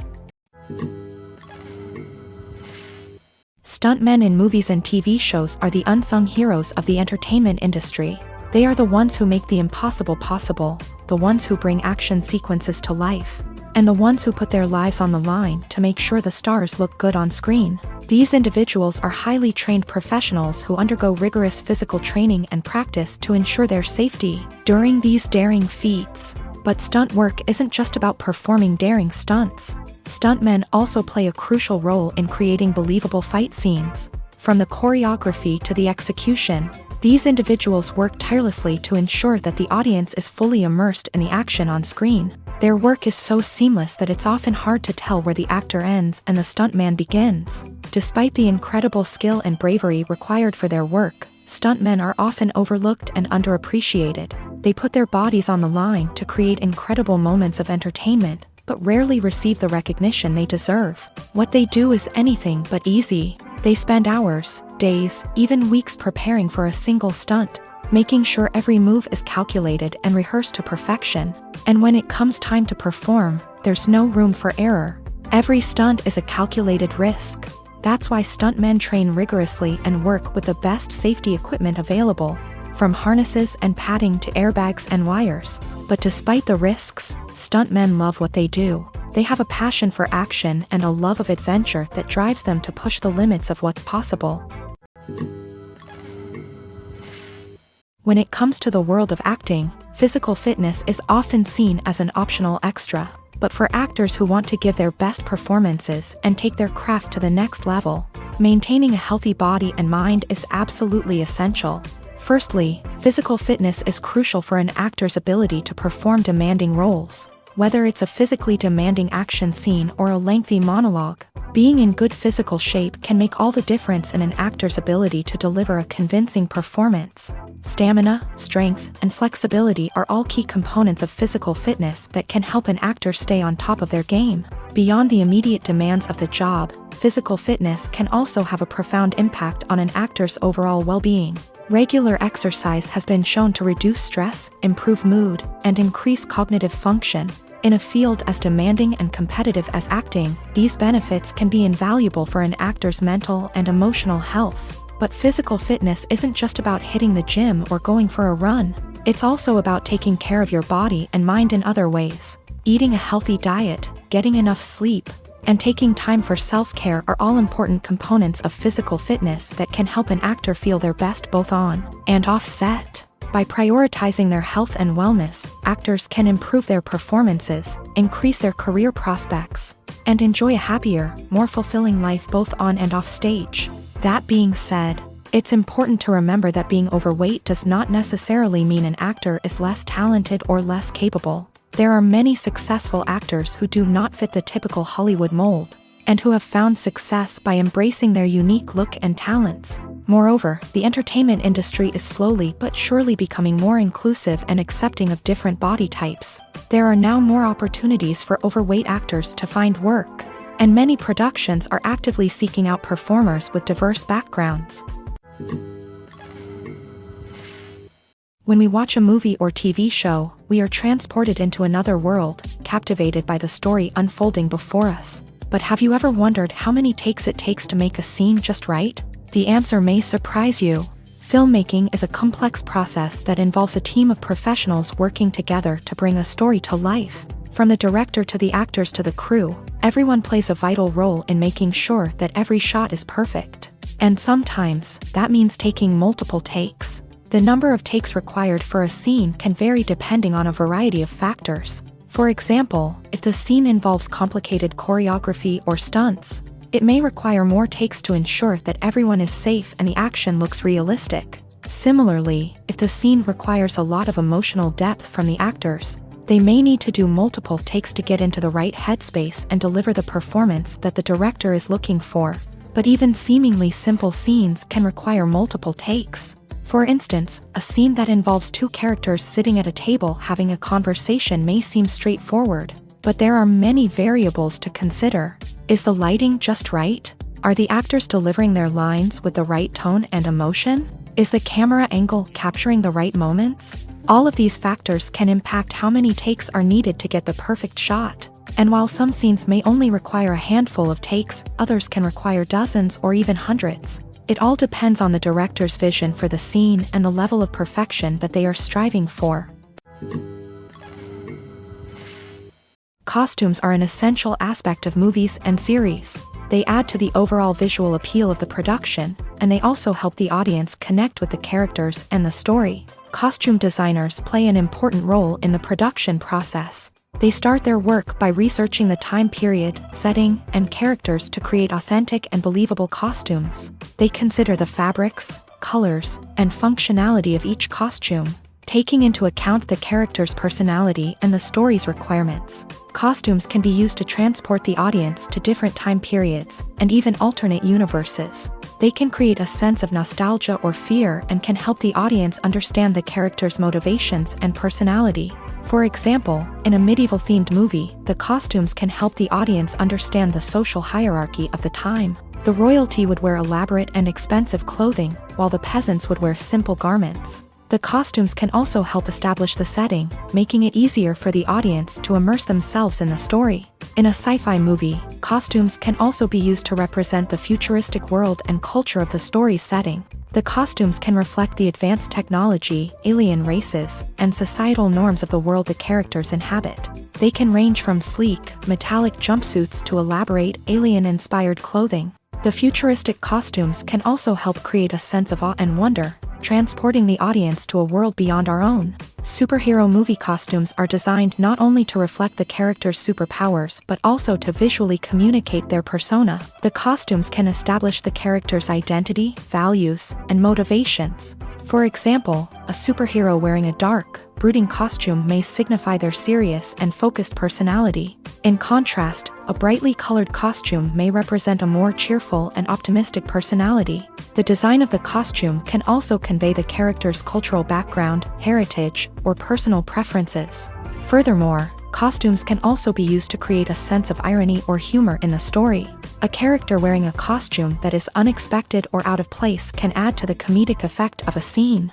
Stuntmen in movies and TV shows are the unsung heroes of the entertainment industry. They are the ones who make the impossible possible, the ones who bring action sequences to life, and the ones who put their lives on the line to make sure the stars look good on screen. These individuals are highly trained professionals who undergo rigorous physical training and practice to ensure their safety during these daring feats. But stunt work isn't just about performing daring stunts. Stuntmen also play a crucial role in creating believable fight scenes. From the choreography to the execution, these individuals work tirelessly to ensure that the audience is fully immersed in the action on screen. Their work is so seamless that it's often hard to tell where the actor ends and the stuntman begins. Despite the incredible skill and bravery required for their work, stuntmen are often overlooked and underappreciated. They put their bodies on the line to create incredible moments of entertainment, but rarely receive the recognition they deserve. What they do is anything but easy. They spend hours, days, even weeks preparing for a single stunt, making sure every move is calculated and rehearsed to perfection. And when it comes time to perform, there's no room for error. Every stunt is a calculated risk. That's why stuntmen train rigorously and work with the best safety equipment available, from harnesses and padding to airbags and wires. But despite the risks, stuntmen love what they do. They have a passion for action and a love of adventure that drives them to push the limits of what's possible. When it comes to the world of acting, physical fitness is often seen as an optional extra. But for actors who want to give their best performances and take their craft to the next level, maintaining a healthy body and mind is absolutely essential. Firstly, physical fitness is crucial for an actor's ability to perform demanding roles. Whether it's a physically demanding action scene or a lengthy monologue, being in good physical shape can make all the difference in an actor's ability to deliver a convincing performance. Stamina, strength, and flexibility are all key components of physical fitness that can help an actor stay on top of their game. Beyond the immediate demands of the job, physical fitness can also have a profound impact on an actor's overall well-being. Regular exercise has been shown to reduce stress, improve mood, and increase cognitive function. In a field as demanding and competitive as acting, these benefits can be invaluable for an actor's mental and emotional health. But physical fitness isn't just about hitting the gym or going for a run. It's also about taking care of your body and mind in other ways. Eating a healthy diet, getting enough sleep, and taking time for self-care are all important components of physical fitness that can help an actor feel their best both on and off set. By prioritizing their health and wellness, actors can improve their performances, increase their career prospects, and enjoy a happier, more fulfilling life both on and off stage. That being said, it's important to remember that being overweight does not necessarily mean an actor is less talented or less capable. There are many successful actors who do not fit the typical Hollywood mold, and who have found success by embracing their unique look and talents. Moreover, the entertainment industry is slowly but surely becoming more inclusive and accepting of different body types. There are now more opportunities for overweight actors to find work, and many productions are actively seeking out performers with diverse backgrounds. When we watch a movie or TV show, we are transported into another world, captivated by the story unfolding before us. But have you ever wondered how many takes it takes to make a scene just right? The answer may surprise you. Filmmaking is a complex process that involves a team of professionals working together to bring a story to life. From the director to the actors to the crew, everyone plays a vital role in making sure that every shot is perfect. And sometimes, that means taking multiple takes. The number of takes required for a scene can vary depending on a variety of factors. For example, if the scene involves complicated choreography or stunts, it may require more takes to ensure that everyone is safe and the action looks realistic. Similarly, if the scene requires a lot of emotional depth from the actors, they may need to do multiple takes to get into the right headspace and deliver the performance that the director is looking for. But even seemingly simple scenes can require multiple takes. For instance, a scene that involves two characters sitting at a table having a conversation may seem straightforward, but there are many variables to consider. Is the lighting just right? Are the actors delivering their lines with the right tone and emotion? Is the camera angle capturing the right moments? All of these factors can impact how many takes are needed to get the perfect shot. And while some scenes may only require a handful of takes, others can require dozens or even hundreds. It all depends on the director's vision for the scene and the level of perfection that they are striving for. Costumes are an essential aspect of movies and series. They add to the overall visual appeal of the production, and they also help the audience connect with the characters and the story. Costume designers play an important role in the production process. They start their work by researching the time period, setting, and characters to create authentic and believable costumes. They consider the fabrics, colors, and functionality of each costume, taking into account the character's personality and the story's requirements. Costumes can be used to transport the audience to different time periods, and even alternate universes. They can create a sense of nostalgia or fear and can help the audience understand the character's motivations and personality. For example, in a medieval-themed movie, the costumes can help the audience understand the social hierarchy of the time. The royalty would wear elaborate and expensive clothing, while the peasants would wear simple garments. The costumes can also help establish the setting, making it easier for the audience to immerse themselves in the story. In a sci-fi movie, costumes can also be used to represent the futuristic world and culture of the story's setting. The costumes can reflect the advanced technology, alien races, and societal norms of the world the characters inhabit. They can range from sleek, metallic jumpsuits to elaborate, alien-inspired clothing. The futuristic costumes can also help create a sense of awe and wonder, transporting the audience to a world beyond our own. Superhero movie costumes are designed not only to reflect the character's superpowers but also to visually communicate their persona. The costumes can establish the character's identity, values, and motivations. For example, a superhero wearing a dark, brooding costume may signify their serious and focused personality. In contrast, a brightly colored costume may represent a more cheerful and optimistic personality. The design of the costume can also convey the character's cultural background, heritage, or personal preferences. Furthermore, costumes can also be used to create a sense of irony or humor in the story. A character wearing a costume that is unexpected or out of place can add to the comedic effect of a scene.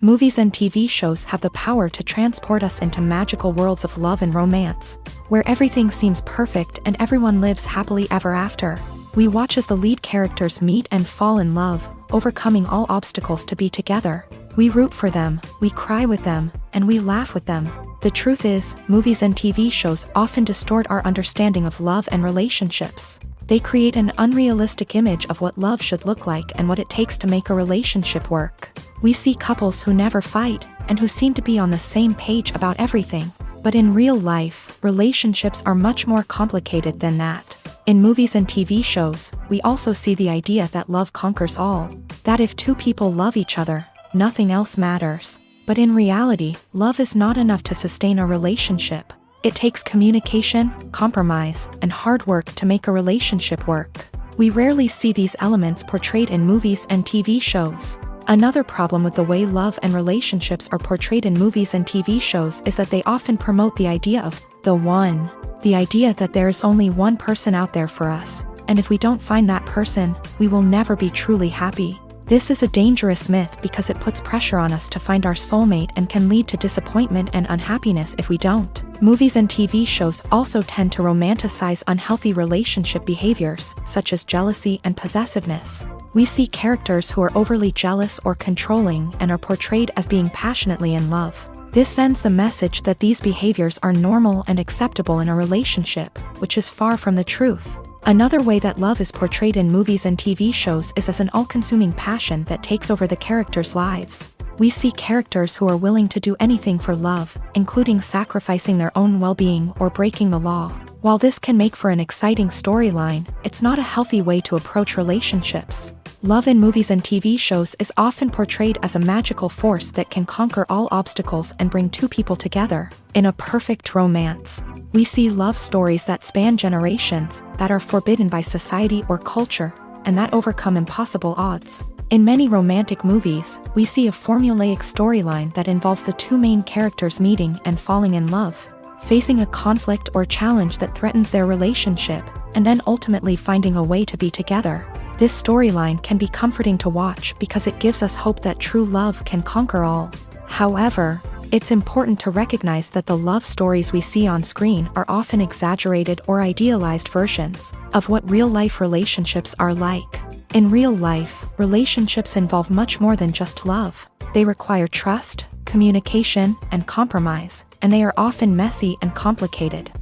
Movies and TV shows have the power to transport us into magical worlds of love and romance, where everything seems perfect and everyone lives happily ever after. We watch as the lead characters meet and fall in love, overcoming all obstacles to be together. We root for them, we cry with them, and we laugh with them. The truth is, movies and TV shows often distort our understanding of love and relationships. They create an unrealistic image of what love should look like and what it takes to make a relationship work. We see couples who never fight, and who seem to be on the same page about everything. But in real life, relationships are much more complicated than that. In movies and TV shows, we also see the idea that love conquers all. That if two people love each other, nothing else matters. But in reality, love is not enough to sustain a relationship. It takes communication, compromise, and hard work to make a relationship work. We rarely see these elements portrayed in movies and TV shows. Another problem with the way love and relationships are portrayed in movies and TV shows is that they often promote the idea of the one. The idea that there is only one person out there for us, and if we don't find that person, we will never be truly happy. This is a dangerous myth because it puts pressure on us to find our soulmate and can lead to disappointment and unhappiness if we don't. Movies and TV shows also tend to romanticize unhealthy relationship behaviors, such as jealousy and possessiveness. We see characters who are overly jealous or controlling and are portrayed as being passionately in love. This sends the message that these behaviors are normal and acceptable in a relationship, which is far from the truth. Another way that love is portrayed in movies and TV shows is as an all-consuming passion that takes over the characters' lives. We see characters who are willing to do anything for love, including sacrificing their own well-being or breaking the law. While this can make for an exciting storyline, it's not a healthy way to approach relationships. Love in movies and TV shows is often portrayed as a magical force that can conquer all obstacles and bring two people together in a perfect romance. We see love stories that span generations, that are forbidden by society or culture, and that overcome impossible odds. In many romantic movies, we see a formulaic storyline that involves the two main characters meeting and falling in love, facing a conflict or challenge that threatens their relationship, and then ultimately finding a way to be together. This storyline can be comforting to watch because it gives us hope that true love can conquer all. However, it's important to recognize that the love stories we see on screen are often exaggerated or idealized versions of what real-life relationships are like. In real life, relationships involve much more than just love. They require trust, communication, and compromise, and they are often messy and complicated.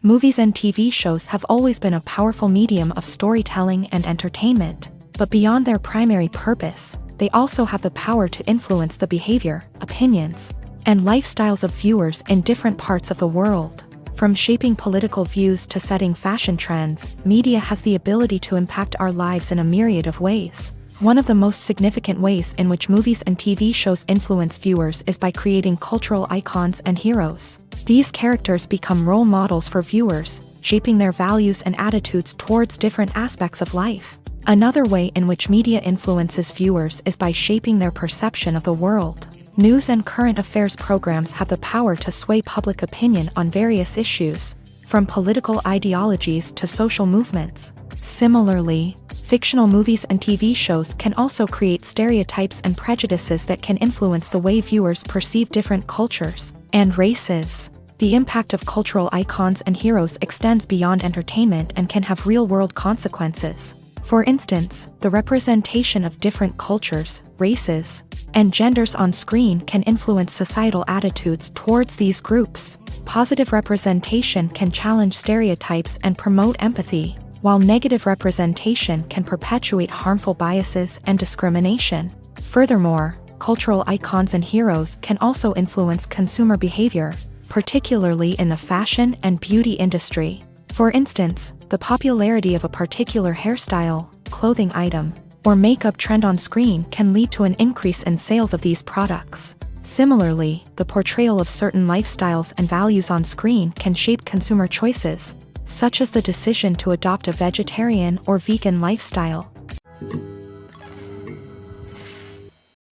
Movies and TV shows have always been a powerful medium of storytelling and entertainment, but beyond their primary purpose, they also have the power to influence the behavior, opinions, and lifestyles of viewers in different parts of the world. From shaping political views to setting fashion trends, media has the ability to impact our lives in a myriad of ways. One of the most significant ways in which movies and TV shows influence viewers is by creating cultural icons and heroes. These characters become role models for viewers, shaping their values and attitudes towards different aspects of life. Another way in which media influences viewers is by shaping their perception of the world. News and current affairs programs have the power to sway public opinion on various issues, from political ideologies to social movements. Similarly, fictional movies and TV shows can also create stereotypes and prejudices that can influence the way viewers perceive different cultures and races. The impact of cultural icons and heroes extends beyond entertainment and can have real-world consequences. For instance, the representation of different cultures, races, and genders on screen can influence societal attitudes towards these groups. Positive representation can challenge stereotypes and promote empathy, while negative representation can perpetuate harmful biases and discrimination. Furthermore, cultural icons and heroes can also influence consumer behavior, particularly in the fashion and beauty industry. For instance, the popularity of a particular hairstyle, clothing item, or makeup trend on screen can lead to an increase in sales of these products. Similarly, the portrayal of certain lifestyles and values on screen can shape consumer choices, such as the decision to adopt a vegetarian or vegan lifestyle.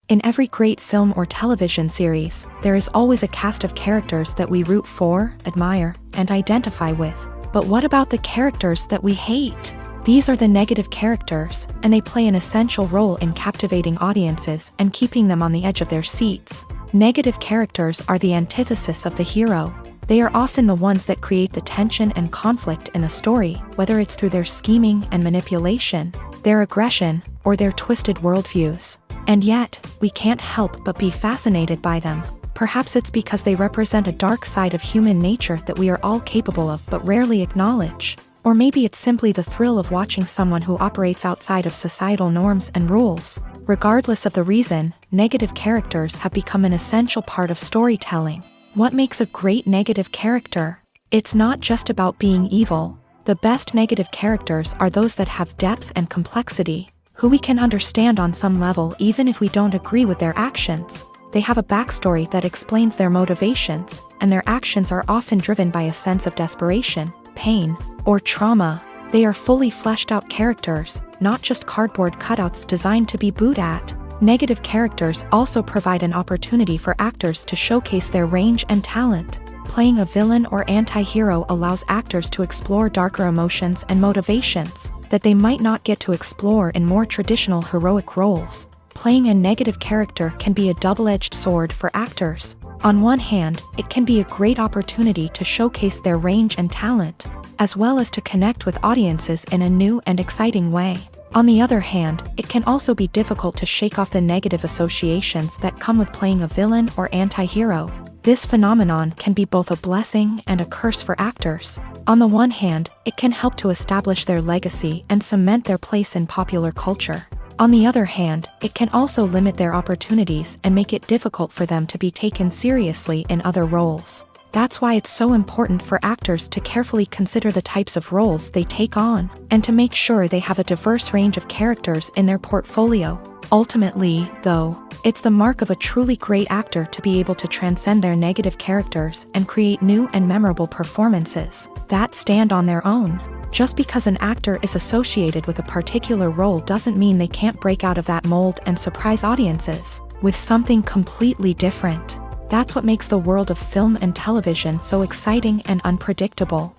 In every great film or television series, there is always a cast of characters that we root for, admire, and identify with. But what about the characters that we hate? These are the negative characters, and they play an essential role in captivating audiences and keeping them on the edge of their seats. Negative characters are the antithesis of the hero. They are often the ones that create the tension and conflict in the story, whether it's through their scheming and manipulation, their aggression, or their twisted worldviews. And yet, we can't help but be fascinated by them. Perhaps it's because they represent a dark side of human nature that we are all capable of but rarely acknowledge. Or maybe it's simply the thrill of watching someone who operates outside of societal norms and rules. Regardless of the reason, negative characters have become an essential part of storytelling. What makes a great negative character? It's not just about being evil. The best negative characters are those that have depth and complexity, who we can understand on some level even if we don't agree with their actions. They have a backstory that explains their motivations, and their actions are often driven by a sense of desperation, pain, or trauma. They are fully fleshed out characters, not just cardboard cutouts designed to be booed at. Negative characters also provide an opportunity for actors to showcase their range and talent. Playing a villain or anti-hero allows actors to explore darker emotions and motivations that they might not get to explore in more traditional heroic roles. Playing a negative character can be a double-edged sword for actors. On one hand, it can be a great opportunity to showcase their range and talent, as well as to connect with audiences in a new and exciting way. On the other hand, it can also be difficult to shake off the negative associations that come with playing a villain or anti-hero. This phenomenon can be both a blessing and a curse for actors. On the one hand, it can help to establish their legacy and cement their place in popular culture. On the other hand, it can also limit their opportunities and make it difficult for them to be taken seriously in other roles. That's why it's so important for actors to carefully consider the types of roles they take on, and to make sure they have a diverse range of characters in their portfolio. Ultimately, though, it's the mark of a truly great actor to be able to transcend their negative characters and create new and memorable performances that stand on their own. Just because an actor is associated with a particular role doesn't mean they can't break out of that mold and surprise audiences with something completely different. That's what makes the world of film and television so exciting and unpredictable.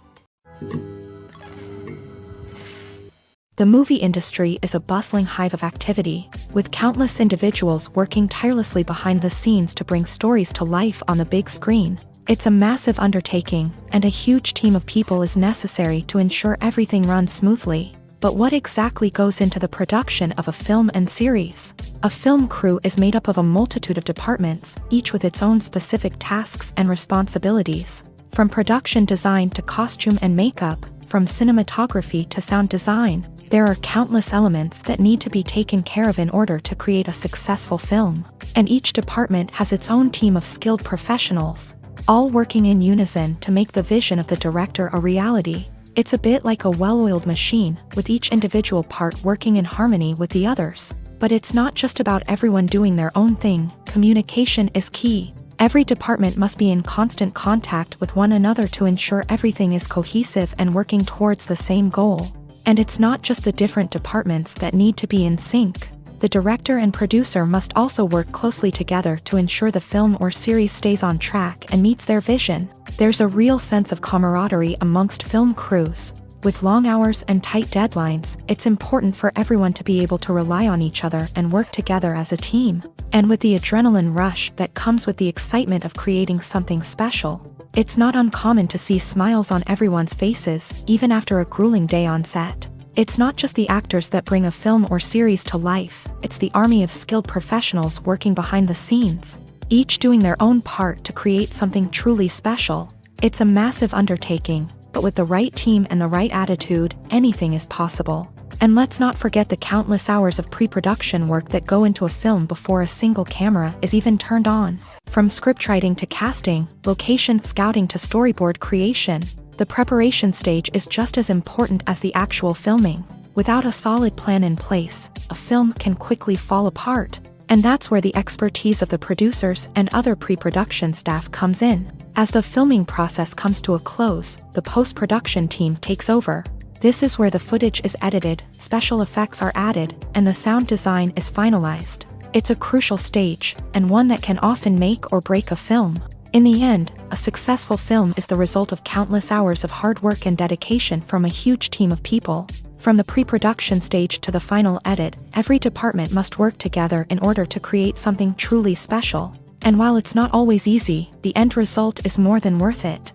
The movie industry is a bustling hive of activity, with countless individuals working tirelessly behind the scenes to bring stories to life on the big screen. It's a massive undertaking, and a huge team of people is necessary to ensure everything runs smoothly. But what exactly goes into the production of a film and series? A film crew is made up of a multitude of departments, each with its own specific tasks and responsibilities. From production design to costume and makeup, from cinematography to sound design, there are countless elements that need to be taken care of in order to create a successful film. And each department has its own team of skilled professionals, all working in unison to make the vision of the director a reality. It's a bit like a well-oiled machine, with each individual part working in harmony with the others. But it's not just about everyone doing their own thing. Communication is key. Every department must be in constant contact with one another to ensure everything is cohesive and working towards the same goal. And it's not just the different departments that need to be in sync. The director and producer must also work closely together to ensure the film or series stays on track and meets their vision. There's a real sense of camaraderie amongst film crews. With long hours and tight deadlines, it's important for everyone to be able to rely on each other and work together as a team. And with the adrenaline rush that comes with the excitement of creating something special, it's not uncommon to see smiles on everyone's faces, even after a grueling day on set. It's not just the actors that bring a film or series to life, it's the army of skilled professionals working behind the scenes, each doing their own part to create something truly special. It's a massive undertaking, but with the right team and the right attitude, anything is possible. And let's not forget the countless hours of pre-production work that go into a film before a single camera is even turned on. From scriptwriting to casting, location scouting to storyboard creation, the preparation stage is just as important as the actual filming. Without a solid plan in place, a film can quickly fall apart. And that's where the expertise of the producers and other pre-production staff comes in. As the filming process comes to a close, the post-production team takes over. This is where the footage is edited, special effects are added, and the sound design is finalized. It's a crucial stage, and one that can often make or break a film. In the end, a successful film is the result of countless hours of hard work and dedication from a huge team of people. From the pre-production stage to the final edit, every department must work together in order to create something truly special. And while it's not always easy, the end result is more than worth it.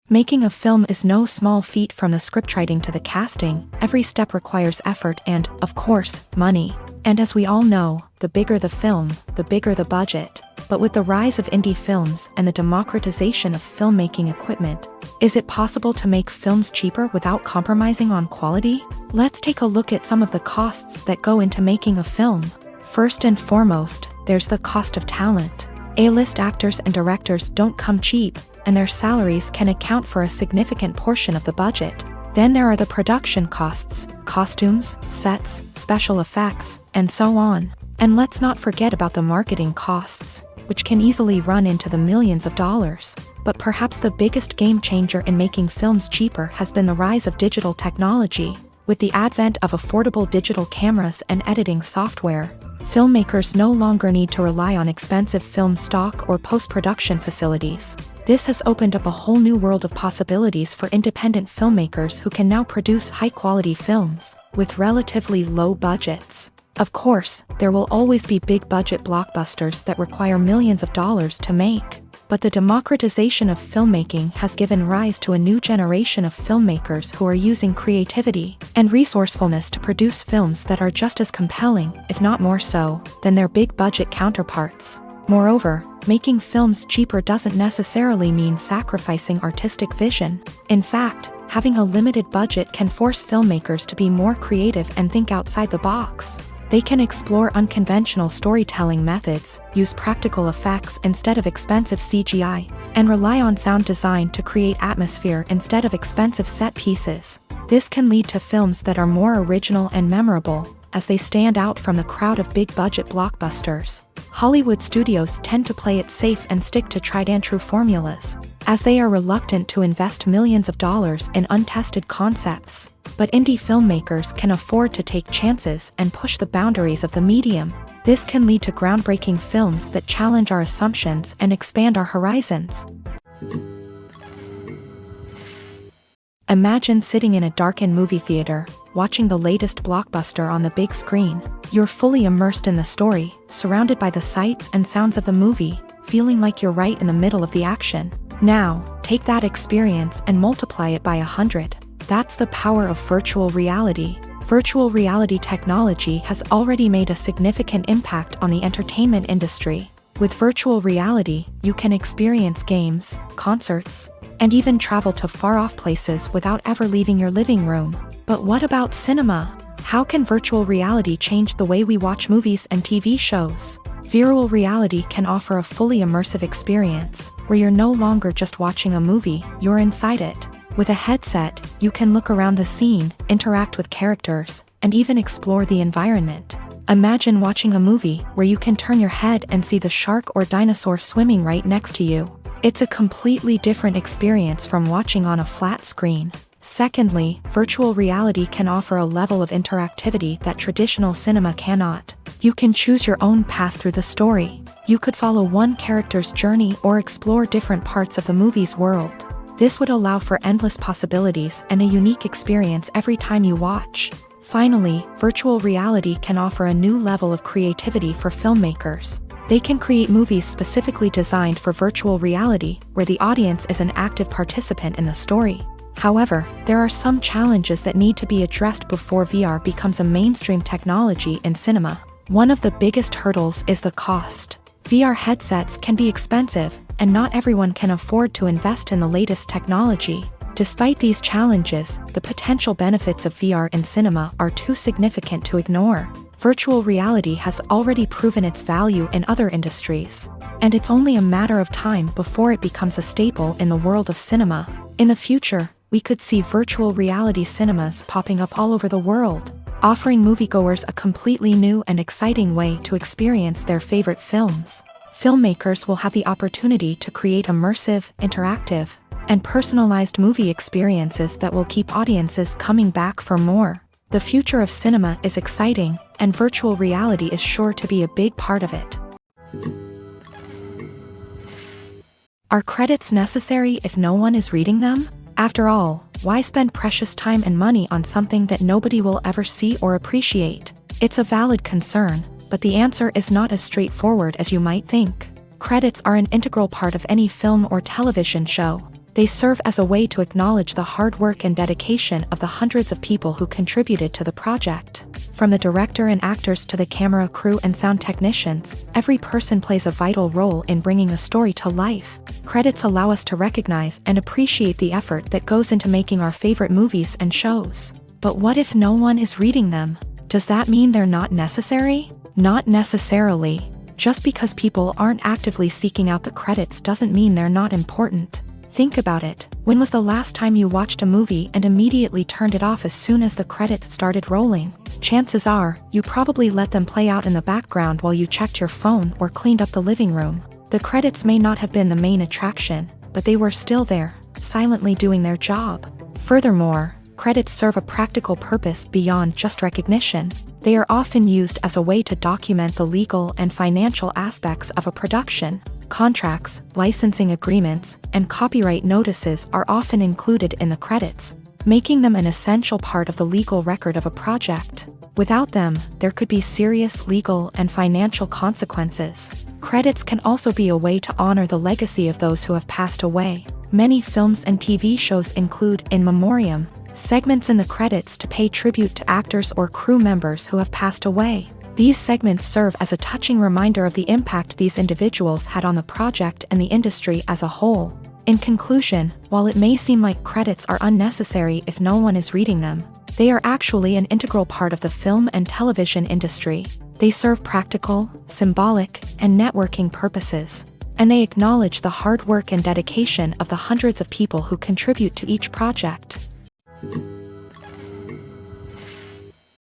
Making a film is no small feat. From the scriptwriting to the casting, every step requires effort and, of course, money. And as we all know, the bigger the film, the bigger the budget. But with the rise of indie films and the democratization of filmmaking equipment, is it possible to make films cheaper without compromising on quality? Let's take a look at some of the costs that go into making a film. First and foremost, there's the cost of talent. A-list actors and directors don't come cheap, and their salaries can account for a significant portion of the budget. Then there are the production costs, costumes, sets, special effects, and so on. And let's not forget about the marketing costs, which can easily run into the millions of dollars. But perhaps the biggest game changer in making films cheaper has been the rise of digital technology. With the advent of affordable digital cameras and editing software, filmmakers no longer need to rely on expensive film stock or post-production facilities. This has opened up a whole new world of possibilities for independent filmmakers who can now produce high-quality films with relatively low budgets. Of course, there will always be big-budget blockbusters that require millions of dollars to make. But the democratization of filmmaking has given rise to a new generation of filmmakers who are using creativity and resourcefulness to produce films that are just as compelling, if not more so, than their big-budget counterparts. Moreover, making films cheaper doesn't necessarily mean sacrificing artistic vision. In fact, having a limited budget can force filmmakers to be more creative and think outside the box. They can explore unconventional storytelling methods, use practical effects instead of expensive CGI, and rely on sound design to create atmosphere instead of expensive set pieces. This can lead to films that are more original and memorable, as they stand out from the crowd of big-budget blockbusters. Hollywood studios tend to play it safe and stick to tried-and-true formulas, as they are reluctant to invest millions of dollars in untested concepts. But indie filmmakers can afford to take chances and push the boundaries of the medium. This can lead to groundbreaking films that challenge our assumptions and expand our horizons. Imagine sitting in a darkened movie theater, watching the latest blockbuster on the big screen. You're fully immersed in the story, surrounded by the sights and sounds of the movie, feeling like you're right in the middle of the action. Now, take that experience and multiply it by 100. That's the power of virtual reality. Virtual reality technology has already made a significant impact on the entertainment industry. With virtual reality, you can experience games, concerts, and even travel to far-off places without ever leaving your living room. But what about cinema? How can virtual reality change the way we watch movies and TV shows? Virtual reality can offer a fully immersive experience, where you're no longer just watching a movie, you're inside it. With a headset, you can look around the scene, interact with characters, and even explore the environment. Imagine watching a movie where you can turn your head and see the shark or dinosaur swimming right next to you. It's a completely different experience from watching on a flat screen. Secondly, virtual reality can offer a level of interactivity that traditional cinema cannot. You can choose your own path through the story. You could follow one character's journey or explore different parts of the movie's world. This would allow for endless possibilities and a unique experience every time you watch. Finally, virtual reality can offer a new level of creativity for filmmakers. They can create movies specifically designed for virtual reality, where the audience is an active participant in the story. However, there are some challenges that need to be addressed before VR becomes a mainstream technology in cinema. One of the biggest hurdles is the cost. VR headsets can be expensive, and not everyone can afford to invest in the latest technology. Despite these challenges, the potential benefits of VR in cinema are too significant to ignore. Virtual reality has already proven its value in other industries, and it's only a matter of time before it becomes a staple in the world of cinema. In the future, we could see virtual reality cinemas popping up all over the world, offering moviegoers a completely new and exciting way to experience their favorite films. Filmmakers will have the opportunity to create immersive, interactive, and personalized movie experiences that will keep audiences coming back for more. The future of cinema is exciting, and virtual reality is sure to be a big part of it. Are credits necessary if no one is reading them? After all, why spend precious time and money on something that nobody will ever see or appreciate? It's a valid concern, but the answer is not as straightforward as you might think. Credits are an integral part of any film or television show. They serve as a way to acknowledge the hard work and dedication of the hundreds of people who contributed to the project. From the director and actors to the camera crew and sound technicians, every person plays a vital role in bringing a story to life. Credits allow us to recognize and appreciate the effort that goes into making our favorite movies and shows. But what if no one is reading them? Does that mean they're not necessary? Not necessarily. Just because people aren't actively seeking out the credits doesn't mean they're not important. Think about it. When was the last time you watched a movie and immediately turned it off as soon as the credits started rolling? Chances are, you probably let them play out in the background while you checked your phone or cleaned up the living room. The credits may not have been the main attraction, but they were still there, silently doing their job. Furthermore, credits serve a practical purpose beyond just recognition. They are often used as a way to document the legal and financial aspects of a production. Contracts, licensing agreements, and copyright notices are often included in the credits, making them an essential part of the legal record of a project. Without them, there could be serious legal and financial consequences. Credits can also be a way to honor the legacy of those who have passed away. Many films and TV shows include in memoriam segments in the credits to pay tribute to actors or crew members who have passed away. These segments serve as a touching reminder of the impact these individuals had on the project and the industry as a whole. In conclusion, while it may seem like credits are unnecessary if no one is reading them, they are actually an integral part of the film and television industry. They serve practical, symbolic, and networking purposes, and they acknowledge the hard work and dedication of the hundreds of people who contribute to each project.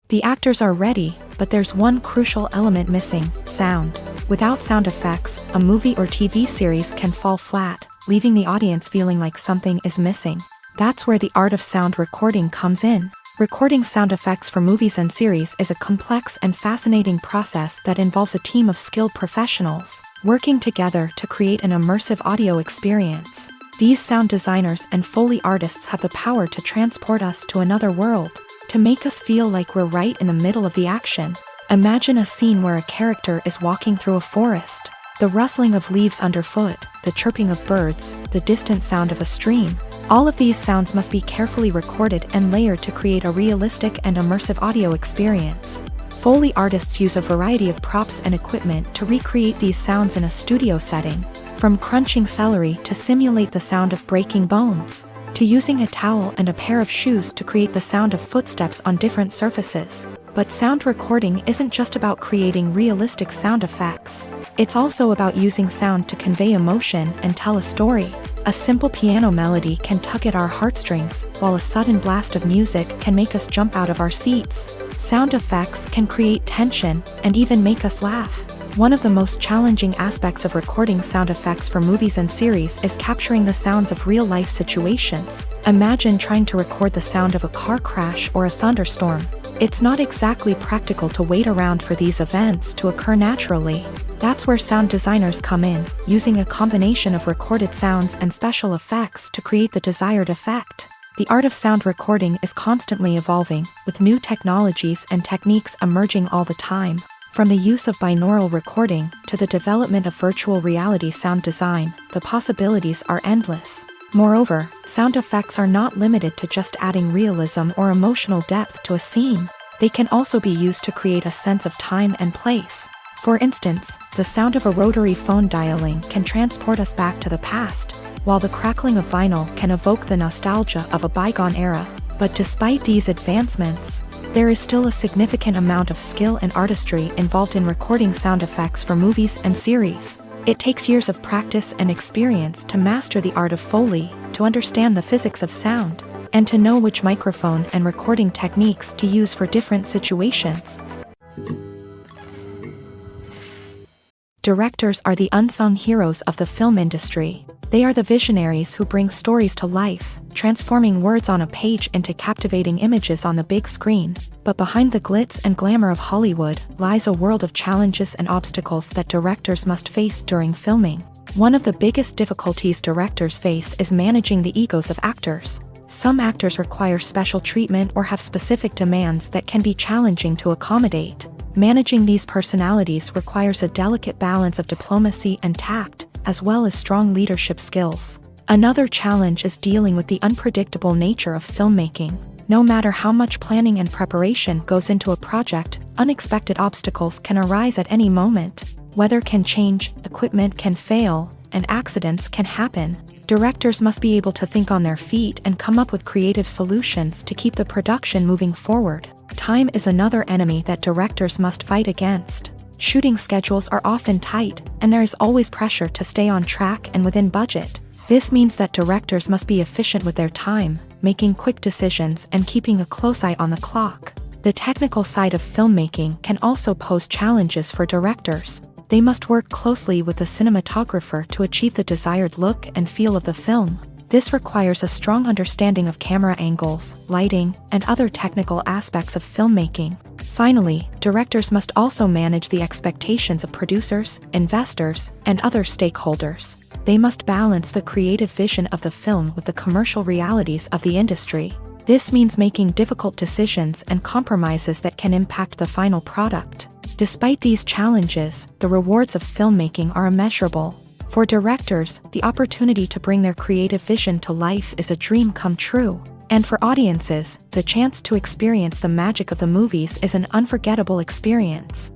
The actors are ready, but there's one crucial element missing: sound. Without sound effects, a movie or TV series can fall flat, leaving the audience feeling like something is missing. That's where the art of sound recording comes in. Recording sound effects for movies and series is a complex and fascinating process that involves a team of skilled professionals working together to create an immersive audio experience. These sound designers and Foley artists have the power to transport us to another world, to make us feel like we're right in the middle of the action. Imagine a scene where a character is walking through a forest. The rustling of leaves underfoot, the chirping of birds, the distant sound of a stream. All of these sounds must be carefully recorded and layered to create a realistic and immersive audio experience. Foley artists use a variety of props and equipment to recreate these sounds in a studio setting, from crunching celery to simulate the sound of breaking bones, to using a towel and a pair of shoes to create the sound of footsteps on different surfaces. But sound recording isn't just about creating realistic sound effects. It's also about using sound to convey emotion and tell a story. A simple piano melody can tug at our heartstrings, while a sudden blast of music can make us jump out of our seats. Sound effects can create tension and even make us laugh. One of the most challenging aspects of recording sound effects for movies and series is capturing the sounds of real-life situations. Imagine trying to record the sound of a car crash or a thunderstorm. It's not exactly practical to wait around for these events to occur naturally. That's where sound designers come in, using a combination of recorded sounds and special effects to create the desired effect. The art of sound recording is constantly evolving, with new technologies and techniques emerging all the time. From the use of binaural recording to the development of virtual reality sound design, the possibilities are endless. Moreover, sound effects are not limited to just adding realism or emotional depth to a scene. They can also be used to create a sense of time and place. For instance, the sound of a rotary phone dialing can transport us back to the past, while the crackling of vinyl can evoke the nostalgia of a bygone era. But despite these advancements, there is still a significant amount of skill and artistry involved in recording sound effects for movies and series. It takes years of practice and experience to master the art of Foley, to understand the physics of sound, and to know which microphone and recording techniques to use for different situations. Directors are the unsung heroes of the film industry. They are the visionaries who bring stories to life, transforming words on a page into captivating images on the big screen. But behind the glitz and glamour of Hollywood lies a world of challenges and obstacles that directors must face during filming. One of the biggest difficulties directors face is managing the egos of actors. Some actors require special treatment or have specific demands that can be challenging to accommodate. Managing these personalities requires a delicate balance of diplomacy and tact, as well as strong leadership skills. Another challenge is dealing with the unpredictable nature of filmmaking. No matter how much planning and preparation goes into a project, unexpected obstacles can arise at any moment. Weather can change, equipment can fail, and accidents can happen. Directors must be able to think on their feet and come up with creative solutions to keep the production moving forward. Time is another enemy that directors must fight against. Shooting schedules are often tight, and there is always pressure to stay on track and within budget. This means that directors must be efficient with their time, making quick decisions and keeping a close eye on the clock. The technical side of filmmaking can also pose challenges for directors. They must work closely with the cinematographer to achieve the desired look and feel of the film. This requires a strong understanding of camera angles, lighting, and other technical aspects of filmmaking. Finally, directors must also manage the expectations of producers, investors, and other stakeholders. They must balance the creative vision of the film with the commercial realities of the industry. This means making difficult decisions and compromises that can impact the final product. Despite these challenges, the rewards of filmmaking are immeasurable. For directors, the opportunity to bring their creative vision to life is a dream come true. And for audiences, the chance to experience the magic of the movies is an unforgettable experience.